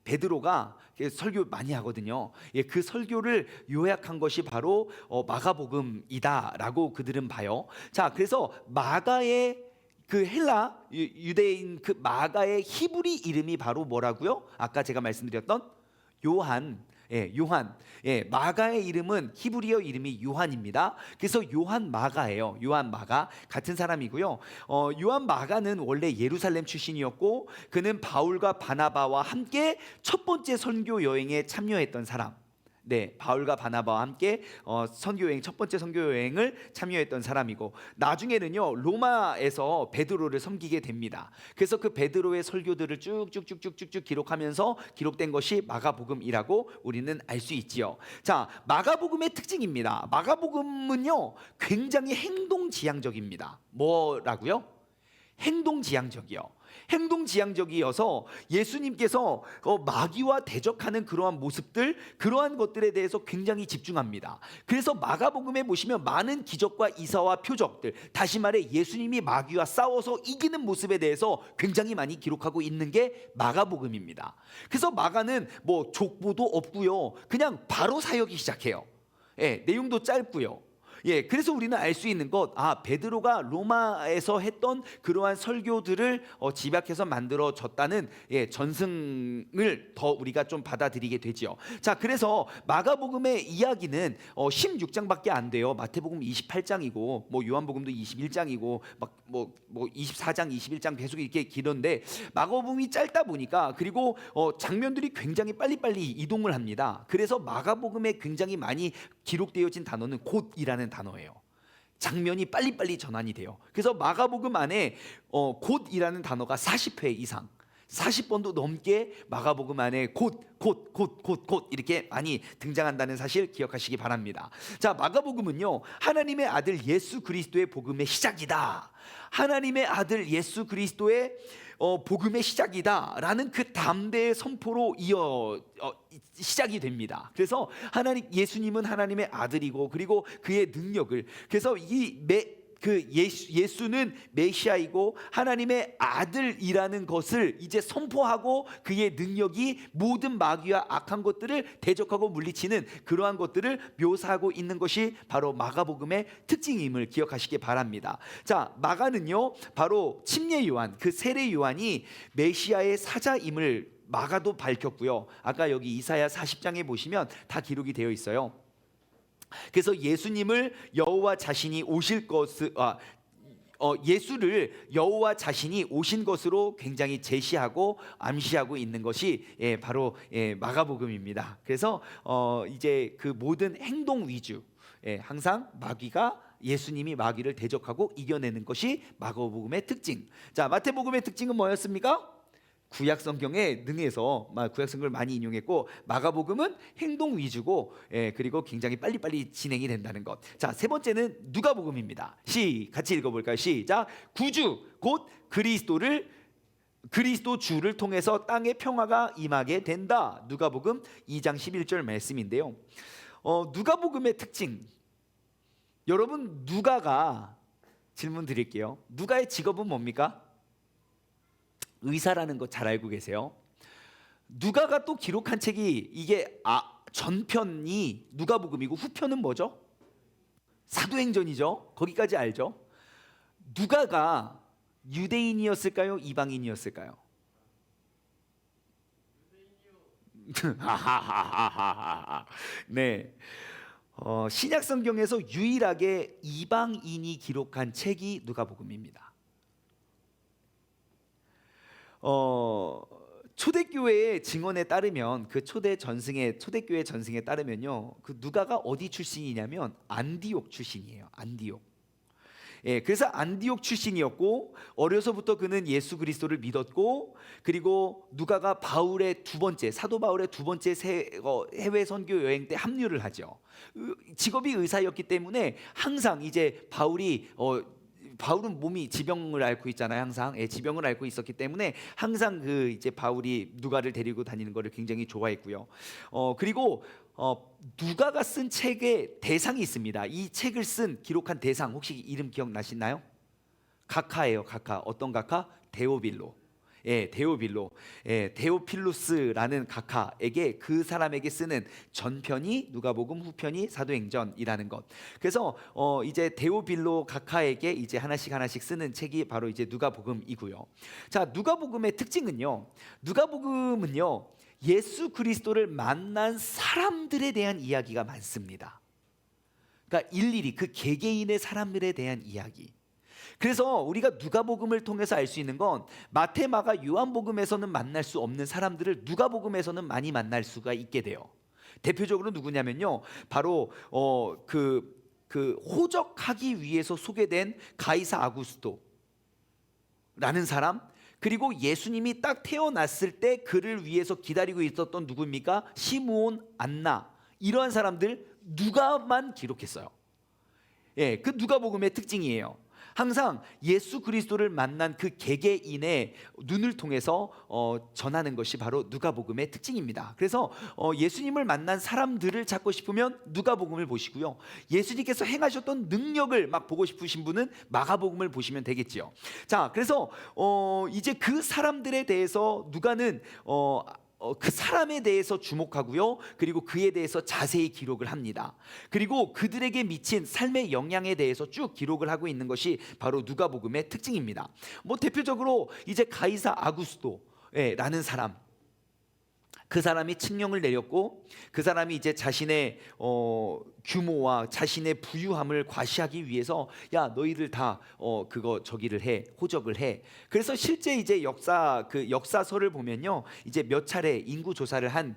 베드로가 설교 많이 하거든요. 그 설교를 요약한 것이 바로 마가복음이다라고 그들은 봐요. 자, 그래서 마가의 그 헬라 유대인 그 마가의 히브리 이름이 바로 뭐라고요? 아까 제가 말씀드렸던 요한. 요한. 마가의 이름은 히브리어 이름이 요한입니다. 그래서 요한 마가예요. 요한 마가 같은 사람이고요. 요한 마가는 원래 예루살렘 출신이었고, 그는 바울과 바나바와 함께 첫 번째 선교 여행에 참여했던 사람. 네, 바울과 바나바와 함께 첫 번째 선교 여행을 참여했던 사람이고, 나중에는요 로마에서 베드로를 섬기게 됩니다. 그래서 그 베드로의 설교들을 쭉쭉쭉쭉쭉 기록하면서 기록된 것이 마가복음이라고 우리는 알 수 있지요. 자, 마가복음의 특징입니다. 마가복음은요 굉장히 행동지향적입니다. 뭐라고요? 행동지향적이요. 행동지향적이어서 예수님께서 마귀와 대적하는 그러한 모습들, 그러한 것들에 대해서 굉장히 집중합니다. 그래서 마가복음에 보시면 많은 기적과 이사와 표적들, 다시 말해 예수님이 마귀와 싸워서 이기는 모습에 대해서 굉장히 많이 기록하고 있는 게 마가복음입니다. 그래서 마가는 뭐 족보도 없고요, 그냥 바로 사역이 시작해요. 내용도 짧고요. 그래서 우리는 알 수 있는 것, 베드로가 로마에서 했던 그러한 설교들을 집약해서 만들어졌다는 전승을 더 우리가 좀 받아들이게 되지요. 자, 그래서 마가복음의 이야기는 16장밖에 안 돼요. 마태복음 28장이고, 뭐 요한복음도 21장이고, 뭐 24장, 21장 계속 이렇게 길었는데 마가복음이 짧다 보니까, 그리고 장면들이 굉장히 빨리빨리 이동을 합니다. 그래서 마가복음에 굉장히 많이 기록되어진 단어는 곧이라는 단어예요. 장면이 빨리빨리 전환이 돼요. 그래서 마가복음 안에 곧이라는 단어가 40회 이상, 40번도 넘게 마가복음 안에 곧 이렇게 많이 등장한다는 사실 기억하시기 바랍니다. 자, 마가복음은요, 하나님의 아들 예수 그리스도의 복음의 시작이다, 하나님의 아들 예수 그리스도의 복음의 시작이다라는 그 담대의 선포로 시작이 됩니다. 그래서 예수님은 하나님의 아들이고, 그리고 그의 능력을, 그래서 예수는 메시아이고 하나님의 아들이라는 것을 이제 선포하고, 그의 능력이 모든 마귀와 악한 것들을 대적하고 물리치는 그러한 것들을 묘사하고 있는 것이 바로 마가복음의 특징임을 기억하시기 바랍니다. 자, 마가는요, 바로 침례 요한, 그 세례 요한이 메시아의 사자임을 마가도 밝혔고요. 아까 여기 이사야 40장에 보시면 다 기록이 되어 있어요. 그래서 예수님을 여호와 자신이 오실 것을 예수를 여호와 자신이 오신 것으로 굉장히 제시하고 암시하고 있는 것이 바로 마가복음입니다. 그래서 이제 그 모든 행동 위주, 항상 예수님이 마귀를 대적하고 이겨내는 것이 마가복음의 특징. 자, 마태복음의 특징은 뭐였습니까? 구약 성경에 능해서 구약 성경을 많이 인용했고, 마가복음은 행동 위주고, 그리고 굉장히 빨리빨리 진행이 된다는 것. 자, 세 번째는 누가복음입니다. 같이 읽어볼까요? 시작. 구주 곧 그리스도 주를 통해서 땅에 평화가 임하게 된다. 누가복음 2장 11절 말씀인데요. 누가복음의 특징, 여러분, 누가가, 질문 드릴게요. 누가의 직업은 뭡니까? 의사라는 거 잘 알고 계세요. 누가가 또 기록한 책이 이게 전편이 누가복음이고 후편은 뭐죠? 사도행전이죠. 거기까지 알죠? 누가가 유대인이었을까요? 이방인이었을까요? 네. 신약 성경에서 유일하게 이방인이 기록한 책이 누가복음입니다. 초대교회의 증언에 따르면, 그 초대교회 전승에 따르면요, 그 누가가 어디 출신이냐면 안디옥 출신이에요. 안디옥. 그래서 안디옥 출신이었고, 어려서부터 그는 예수 그리스도를 믿었고, 그리고 누가가 사도 바울의 두 번째 해외 선교 여행 때 합류를 하죠. 직업이 의사였기 때문에 항상 이제 바울은 몸이 지병을 앓고 있잖아요. 항상 지병을 앓고 있었기 때문에 항상 이제 바울이 누가를 데리고 다니는 것을 굉장히 좋아했고요. 그리고 누가가 쓴 책의 대상이 있습니다. 이 책을 기록한 대상, 혹시 이름 기억나시나요? 각하예요. 각하. 어떤 각하? 데오빌로. 데오필루스라는 각하에게, 그 사람에게 쓰는 전편이 누가복음, 후편이 사도행전이라는 것. 그래서 이제 데오빌로 각하에게 이제 하나씩 쓰는 책이 바로 이제 누가복음이고요. 자, 누가복음의 특징은요, 누가복음은요, 예수 그리스도를 만난 사람들에 대한 이야기가 많습니다. 그러니까 일일이 그 개개인의 사람들에 대한 이야기. 그래서 우리가 누가복음을 통해서 알 수 있는 건, 마태, 마가, 요한복음에서는 만날 수 없는 사람들을 누가복음에서는 많이 만날 수가 있게 돼요. 대표적으로 누구냐면요, 바로 호적하기 위해서 소개된 가이사 아구스토라는 사람, 그리고 예수님이 딱 태어났을 때 그를 위해서 기다리고 있었던 누구입니까? 시므온, 안나, 이러한 사람들 누가만 기록했어요. 그 누가복음의 특징이에요. 항상 예수 그리스도를 만난 그 개개인의 눈을 통해서 전하는 것이 바로 누가복음의 특징입니다. 그래서 예수님을 만난 사람들을 찾고 싶으면 누가복음을 보시고요, 예수님께서 행하셨던 능력을 막 보고 싶으신 분은 마가복음을 보시면 되겠지요. 자, 그래서 이제 그 사람들에 대해서 누가는 그 사람에 대해서 주목하고요, 그리고 그에 대해서 자세히 기록을 합니다. 그리고 그들에게 미친 삶의 영향에 대해서 쭉 기록을 하고 있는 것이 바로 누가복음의 특징입니다. 뭐 대표적으로 이제 가이사 아구스도라는 사람, 그 사람이 칙령을 내렸고, 그 사람이 이제 자신의 규모와 자신의 부유함을 과시하기 위해서 야, 너희들 다 그거 저기를 해, 호적을 해. 그래서 실제 이제 역사서를 보면요, 이제 몇 차례 인구 조사를 한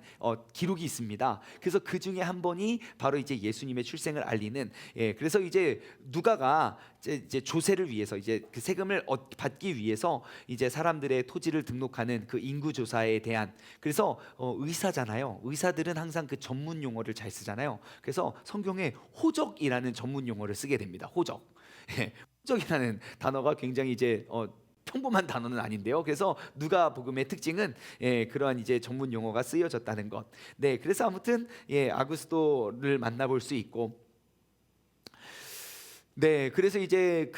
기록이 있습니다. 그래서 그 중에 한 번이 바로 이제 예수님의 출생을 알리는, 그래서 이제 누가가 이제 조세를 위해서, 이제 그 세금을 받기 위해서 이제 사람들의 토지를 등록하는 그 인구 조사에 대한, 그래서 의사잖아요. 의사들은 항상 그 전문 용어를 잘 쓰잖아요. 그래서 성경에 호적이라는 전문 용어를 쓰게 됩니다. 호적. 호적이라는 단어가 굉장히 이제 평범한 단어는 아닌데요. 그래서 누가복음의 특징은 그러한 이제 전문 용어가 쓰여졌다는 것. 네, 그래서 아무튼 아구스도를 만나볼 수 있고, 네, 그래서 이제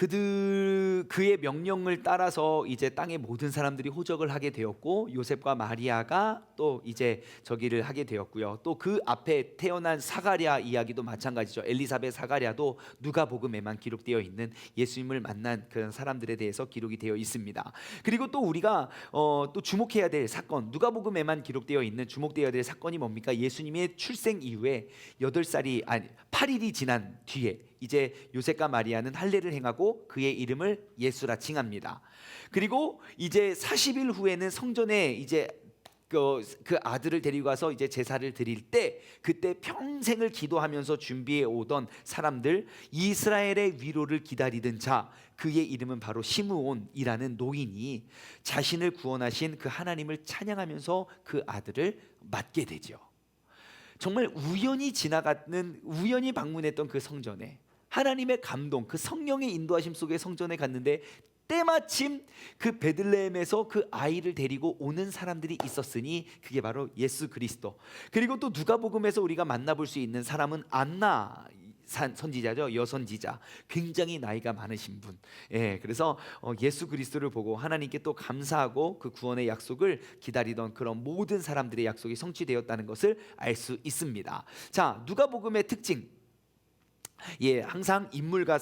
그의 명령을 따라서 이제 땅의 모든 사람들이 호적을 하게 되었고, 요셉과 마리아가 또 이제 저기를 하게 되었고요. 또 그 앞에 태어난 사가랴 이야기도 마찬가지죠. 엘리사벳, 사가랴도 누가복음에만 기록되어 있는 예수님을 만난 그런 사람들에 대해서 기록이 되어 있습니다. 그리고 또 우리가 또 주목해야 될 사건, 누가복음에만 기록되어 있는 주목되어야 될 사건이 뭡니까? 예수님의 출생 이후에 8일이 지난 뒤에 이제 요셉과 마리아는 할례를 행하고 그의 이름을 예수라 칭합니다. 그리고 이제 40일 후에는 성전에 이제 그 아들을 데리고 가서 이제 제사를 드릴 때, 그때 평생을 기도하면서 준비해 오던 사람들, 이스라엘의 위로를 기다리던 자, 그의 이름은 바로 시므온이라는 노인이 자신을 구원하신 그 하나님을 찬양하면서 그 아들을 맞게 되죠. 정말 우연히 방문했던 그 성전에, 하나님의 감동, 그 성령의 인도하심 속에 성전에 갔는데 때마침 그 베들레헴에서 그 아이를 데리고 오는 사람들이 있었으니 그게 바로 예수 그리스도. 그리고 또 누가복음에서 우리가 만나볼 수 있는 사람은 안나 선지자죠. 여선지자, 굉장히 나이가 많으신 분. 그래서 예수 그리스도를 보고 하나님께 또 감사하고 그 구원의 약속을 기다리던 그런 모든 사람들의 약속이 성취되었다는 것을 알 수 있습니다. 자, 누가복음의 특징, 항상 인물과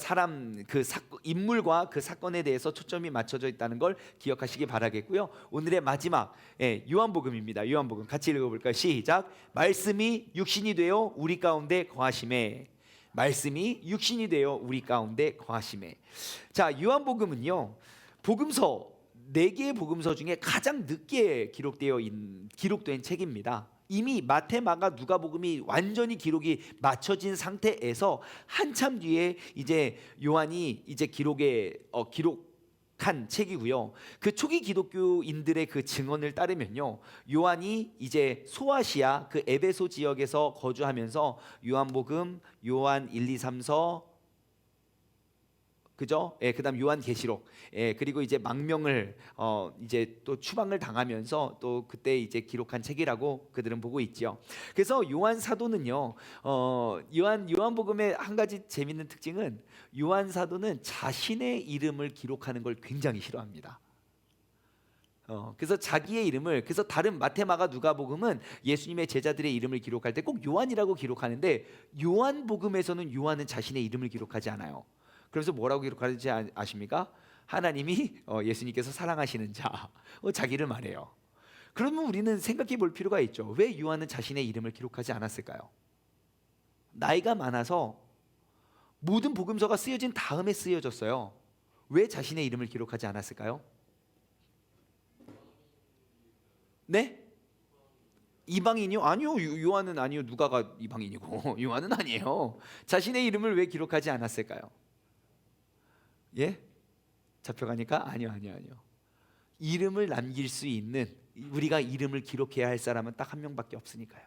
인물과 그 사건에 대해서 초점이 맞춰져 있다는 걸 기억하시기 바라겠고요. 오늘의 마지막 요한복음입니다. 요한복음 같이 읽어볼까요? 시작. 말씀이 육신이 되어 우리 가운데 거하심에. 말씀이 육신이 되어 우리 가운데 거하심에. 자, 요한복음은요, 복음서 4개의 복음서 중에 가장 늦게 기록된 책입니다. 이미 마태, 마가, 누가복음이 완전히 기록이 맞춰진 상태에서 한참 뒤에 이제 요한이 이제 기록한 책이고요. 그 초기 기독교인들의 그 증언을 따르면요, 요한이 이제 소아시아 그 에베소 지역에서 거주하면서 요한복음, 요한 1, 2, 3서, 그죠? 그다음 요한계시록, 그리고 이제 망명을 이제 또 추방을 당하면서 또 그때 이제 기록한 책이라고 그들은 보고 있죠. 그래서 요한 사도는요, 요한복음의 한 가지 재밌는 특징은 요한 사도는 자신의 이름을 기록하는 걸 굉장히 싫어합니다. 그래서 자기의 이름을, 그래서 다른 마태, 마가, 누가복음은 예수님의 제자들의 이름을 기록할 때 꼭 요한이라고 기록하는데, 요한복음에서는 요한은 자신의 이름을 기록하지 않아요. 그래서 뭐라고 기록하는지 아십니까? 하나님이 예수님께서 사랑하시는 자, 자기를 말해요. 그러면 우리는 생각해 볼 필요가 있죠. 왜 요한은 자신의 이름을 기록하지 않았을까요? 나이가 많아서 모든 복음서가 쓰여진 다음에 쓰여졌어요. 왜 자신의 이름을 기록하지 않았을까요? 네? 이방인이요? 아니요. 요한은 아니요. 누가가 이방인이고 요한은 아니에요. 자신의 이름을 왜 기록하지 않았을까요? 예? 잡혀가니까? 아니요. 이름을 남길 수 있는, 우리가 이름을 기록해야 할 사람은 딱 한 명밖에 없으니까요.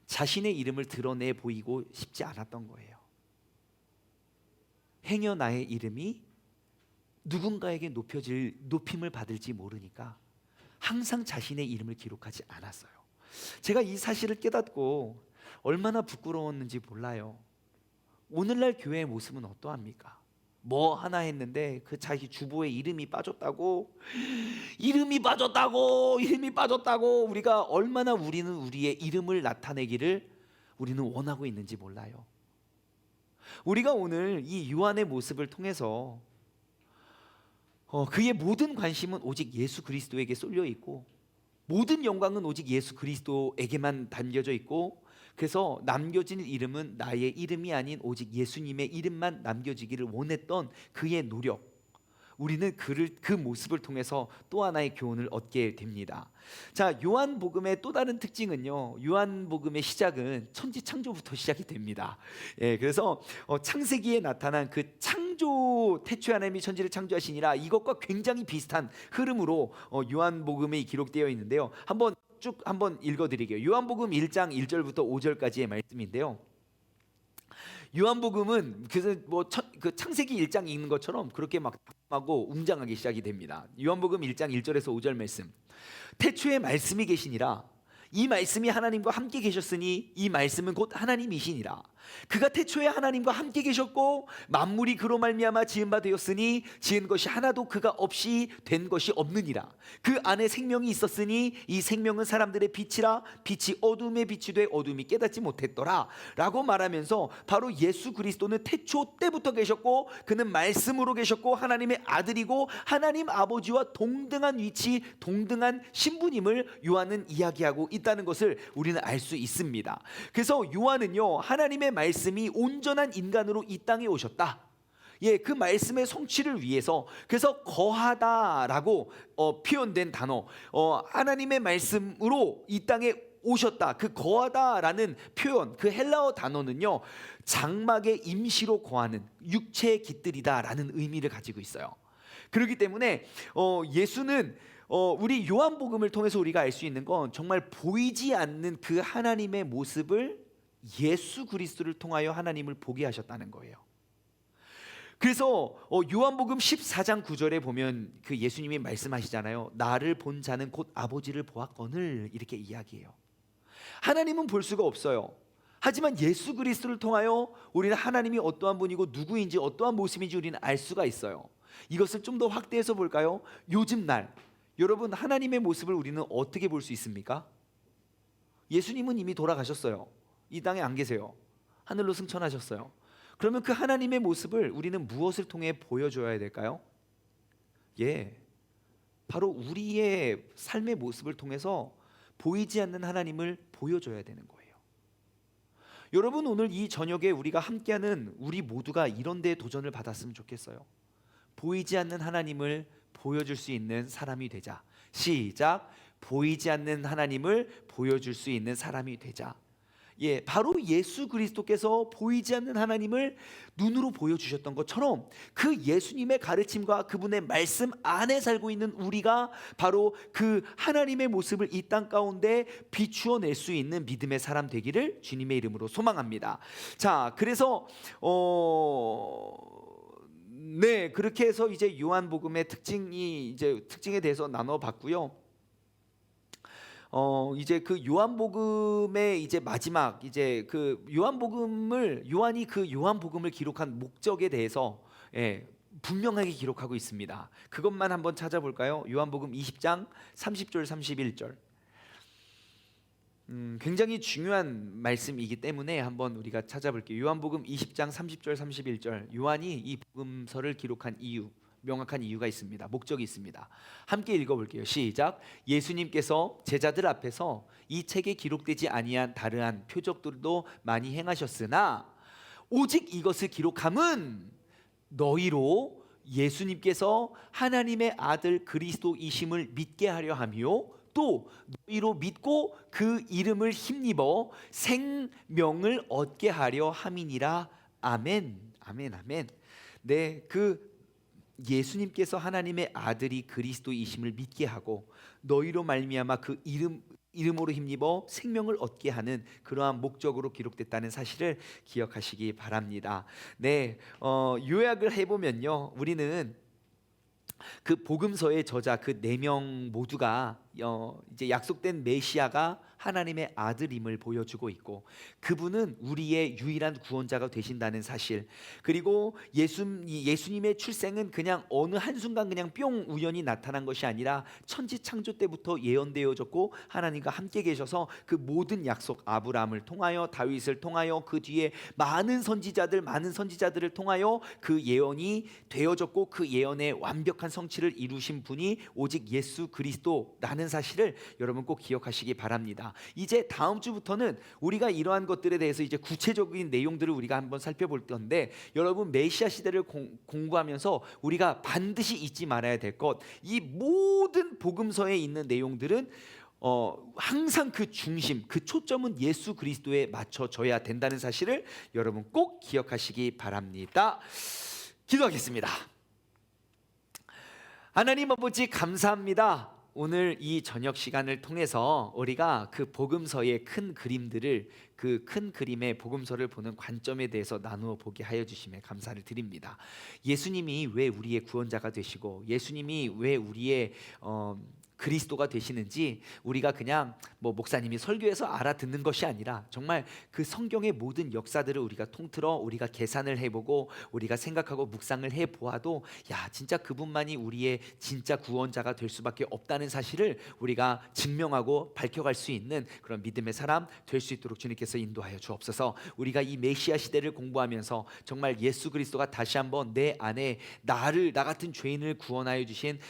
자신의 이름을 드러내 보이고 싶지 않았던 거예요. 행여 나의 이름이 누군가에게 높임을 받을지 모르니까 항상 자신의 이름을 기록하지 않았어요. 제가 이 사실을 깨닫고 얼마나 부끄러웠는지 몰라요. 오늘날 교회의 모습은 어떠합니까? 뭐 하나 했는데 그 자기 주보에 이름이 빠졌다고 우리가 얼마나 우리는 우리의 이름을 나타내기를 우리는 원하고 있는지 몰라요. 우리가 오늘 이 요한의 모습을 통해서 그의 모든 관심은 오직 예수 그리스도에게 쏠려 있고 모든 영광은 오직 예수 그리스도에게만 담겨져 있고, 그래서 남겨진 이름은 나의 이름이 아닌 오직 예수님의 이름만 남겨지기를 원했던 그의 노력, 우리는 그 모습을 통해서 또 하나의 교훈을 얻게 됩니다. 자, 요한복음의 또 다른 특징은요, 요한복음의 시작은 천지창조부터 시작이 됩니다. 그래서 창세기에 나타난 그 창조, 태초에 하나님이 천지를 창조하시니라, 이것과 굉장히 비슷한 흐름으로 요한복음에 기록되어 있는데요. 한번 읽어드릴게요. 요한복음 1장 1절부터 5절까지의 말씀인데요. 요한복음은 그래서 그 창세기 1장 읽는 것처럼 그렇게 막 하고 웅장하게 시작이 됩니다. 요한복음 1장 1절에서 5절 말씀. 태초에 말씀이 계시니라. 이 말씀이 하나님과 함께 계셨으니 이 말씀은 곧 하나님이시니라. 그가 태초에 하나님과 함께 계셨고 만물이 그로 말미암아 지은 바 되었으니 지은 것이 하나도 그가 없이 된 것이 없느니라. 그 안에 생명이 있었으니 이 생명은 사람들의 빛이라. 빛이 어둠에 빛이 돼 어둠이 깨닫지 못했더라 라고 말하면서 바로 예수 그리스도는 태초 때부터 계셨고 그는 말씀으로 계셨고 하나님의 아들이고 하나님 아버지와 동등한 위치, 동등한 신분임을 요한은 이야기하고 있다는 것을 우리는 알 수 있습니다. 그래서 요한은요, 하나님의 말씀이 온전한 인간으로 이 땅에 오셨다. 그 말씀의 성취를 위해서, 그래서 거하다라고 표현된 단어, 하나님의 말씀으로 이 땅에 오셨다. 그 거하다라는 표현, 그 헬라어 단어는요, 장막에 임시로 거하는 육체의 깃들이다라는 의미를 가지고 있어요. 그렇기 때문에 예수는 우리 요한복음을 통해서 우리가 알 수 있는 건 정말 보이지 않는 그 하나님의 모습을 예수 그리스도를 통하여 하나님을 보게 하셨다는 거예요. 그래서 요한복음 14장 9절에 보면 그 예수님이 말씀하시잖아요. 나를 본 자는 곧 아버지를 보았거늘, 이렇게 이야기해요. 하나님은 볼 수가 없어요. 하지만 예수 그리스도를 통하여 우리는 하나님이 어떠한 분이고 누구인지 어떠한 모습인지 우리는 알 수가 있어요. 이것을 좀 더 확대해서 볼까요? 요즘 날 여러분, 하나님의 모습을 우리는 어떻게 볼 수 있습니까? 예수님은 이미 돌아가셨어요. 이 땅에 안 계세요. 하늘로 승천하셨어요. 그러면 그 하나님의 모습을 우리는 무엇을 통해 보여줘야 될까요? 바로 우리의 삶의 모습을 통해서 보이지 않는 하나님을 보여줘야 되는 거예요. 여러분, 오늘 이 저녁에 우리가 함께하는 우리 모두가 이런 데 도전을 받았으면 좋겠어요. 보이지 않는 하나님을 보여줄 수 있는 사람이 되자. 시작. 보이지 않는 하나님을 보여줄 수 있는 사람이 되자. 바로 예수 그리스도께서 보이지 않는 하나님을 눈으로 보여주셨던 것처럼 그 예수님의 가르침과 그분의 말씀 안에 살고 있는 우리가 바로 그 하나님의 모습을 이 땅 가운데 비추어 낼 수 있는 믿음의 사람 되기를 주님의 이름으로 소망합니다. 자, 그래서 그렇게 해서 이제 요한복음의 특징에 대해서 나눠봤고요. 이제 그 요한복음의 이제 마지막 그 요한이 그 요한복음을 기록한 목적에 대해서 분명하게 기록하고 있습니다. 그것만 한번 찾아볼까요? 요한복음 20장 30절 31절. 굉장히 중요한 말씀이기 때문에 한번 우리가 찾아볼게요. 요한복음 20장 30절 31절. 요한이 이 복음서를 기록한 이유, 명확한 이유가 있습니다. 목적이 있습니다. 함께 읽어볼게요. 시작. 예수님께서 제자들 앞에서 이 책에 기록되지 아니한 다르한 표적들도 많이 행하셨으나 오직 이것을 기록함은 너희로 예수님께서 하나님의 아들 그리스도이심을 믿게 하려 함이요 또 너희로 믿고 그 이름을 힘입어 생명을 얻게 하려 함이니라. 아멘. 아멘. 아멘. 그 예수님께서 하나님의 아들이 그리스도이심을 믿게 하고 너희로 말미암아 그 이름 이름으로 힘입어 생명을 얻게 하는 그러한 목적으로 기록됐다는 사실을 기억하시기 바랍니다. 네, 요약을 해보면요, 우리는 그 복음서의 저자 그 네 명 모두가 이제 약속된 메시아가 하나님의 아들임을 보여주고 있고, 그분은 우리의 유일한 구원자가 되신다는 사실, 그리고 예수님의 출생은 그냥 어느 한순간 그냥 뿅 우연히 나타난 것이 아니라 천지 창조 때부터 예언되어졌고 하나님과 함께 계셔서 그 모든 약속, 아브라함을 통하여 다윗을 통하여 그 뒤에 많은 선지자들을 통하여 그 예언이 되어졌고, 그 예언의 완벽한 성취를 이루신 분이 오직 예수 그리스도라는 사실을 여러분 꼭 기억하시기 바랍니다. 이제 다음 주부터는 우리가 이러한 것들에 대해서 이제 구체적인 내용들을 우리가 한번 살펴볼 건데, 여러분 메시아 시대를 공부하면서 우리가 반드시 잊지 말아야 될 것, 이 모든 복음서에 있는 내용들은 항상 그 중심, 그 초점은 예수 그리스도에 맞춰져야 된다는 사실을 여러분 꼭 기억하시기 바랍니다. 기도하겠습니다. 하나님 아버지, 감사합니다. 오늘 이 저녁 시간을 통해서 우리가 그 복음서의 큰 그림들을, 그 큰 그림의 복음서를 보는 관점에 대해서 나누어 보게 하여 주심에 감사를 드립니다. 예수님이 왜 우리의 구원자가 되시고 예수님이 왜 우리의 그리스도가 되시는지 우리가 그냥 목사님이 설교해서 알아듣는 것이 아니라 정말 그 성경의 모든 역사들을 우리가 통틀어 우리가 계산을 해보고 우리가 생각하고 묵상을 해보아도, 야, 진짜 그분만이 우리의 진짜 구원자가 될 수밖에 없다는 사실을 우리가 증명하고 밝혀갈 수 있는 그런 믿음의 사람 될 수 있도록 주님께서 인도하여 주옵소서. 우리가 이 메시아 시대를 공부하면서 정말 예수 그리스도가 다시 한번 내 안에 나 같은 죄인을 구원하여 주신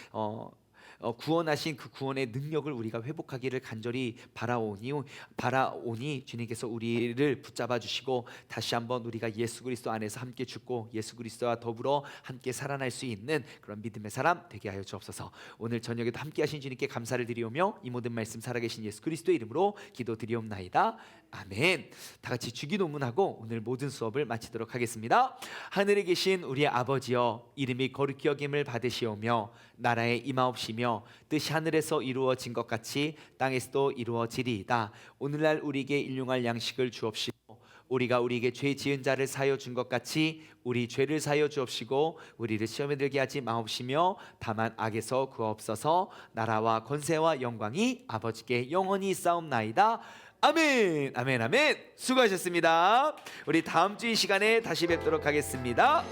구원하신 그 구원의 능력을 우리가 회복하기를 간절히 바라오니 주님께서 우리를 붙잡아 주시고 다시 한번 우리가 예수 그리스도 안에서 함께 죽고 예수 그리스도와 더불어 함께 살아날 수 있는 그런 믿음의 사람 되게 하여 주옵소서. 오늘 저녁에도 함께 하신 주님께 감사를 드리오며 이 모든 말씀 살아계신 예수 그리스도의 이름으로 기도드리옵나이다. 아멘. 다 같이 주기도문하고 오늘 모든 수업을 마치도록 하겠습니다. 하늘에 계신 우리 아버지여, 이름이 거룩히 여김을 받으시오며 나라에 임하옵시며 뜻이 하늘에서 이루어진 것 같이 땅에서도 이루어지리이다. 오늘날 우리에게 일용할 양식을 주옵시고 우리가 우리에게 죄 지은 자를 사하여 준 것 같이 우리 죄를 사하여 주옵시고 우리를 시험에 들게 하지 마옵시며 다만 악에서 구하옵소서. 나라와 권세와 영광이 아버지께 영원히 있사옵나이다. 아멘. 아멘. 아멘. 수고하셨습니다. 우리 다음 주 이 시간에 다시 뵙도록 하겠습니다.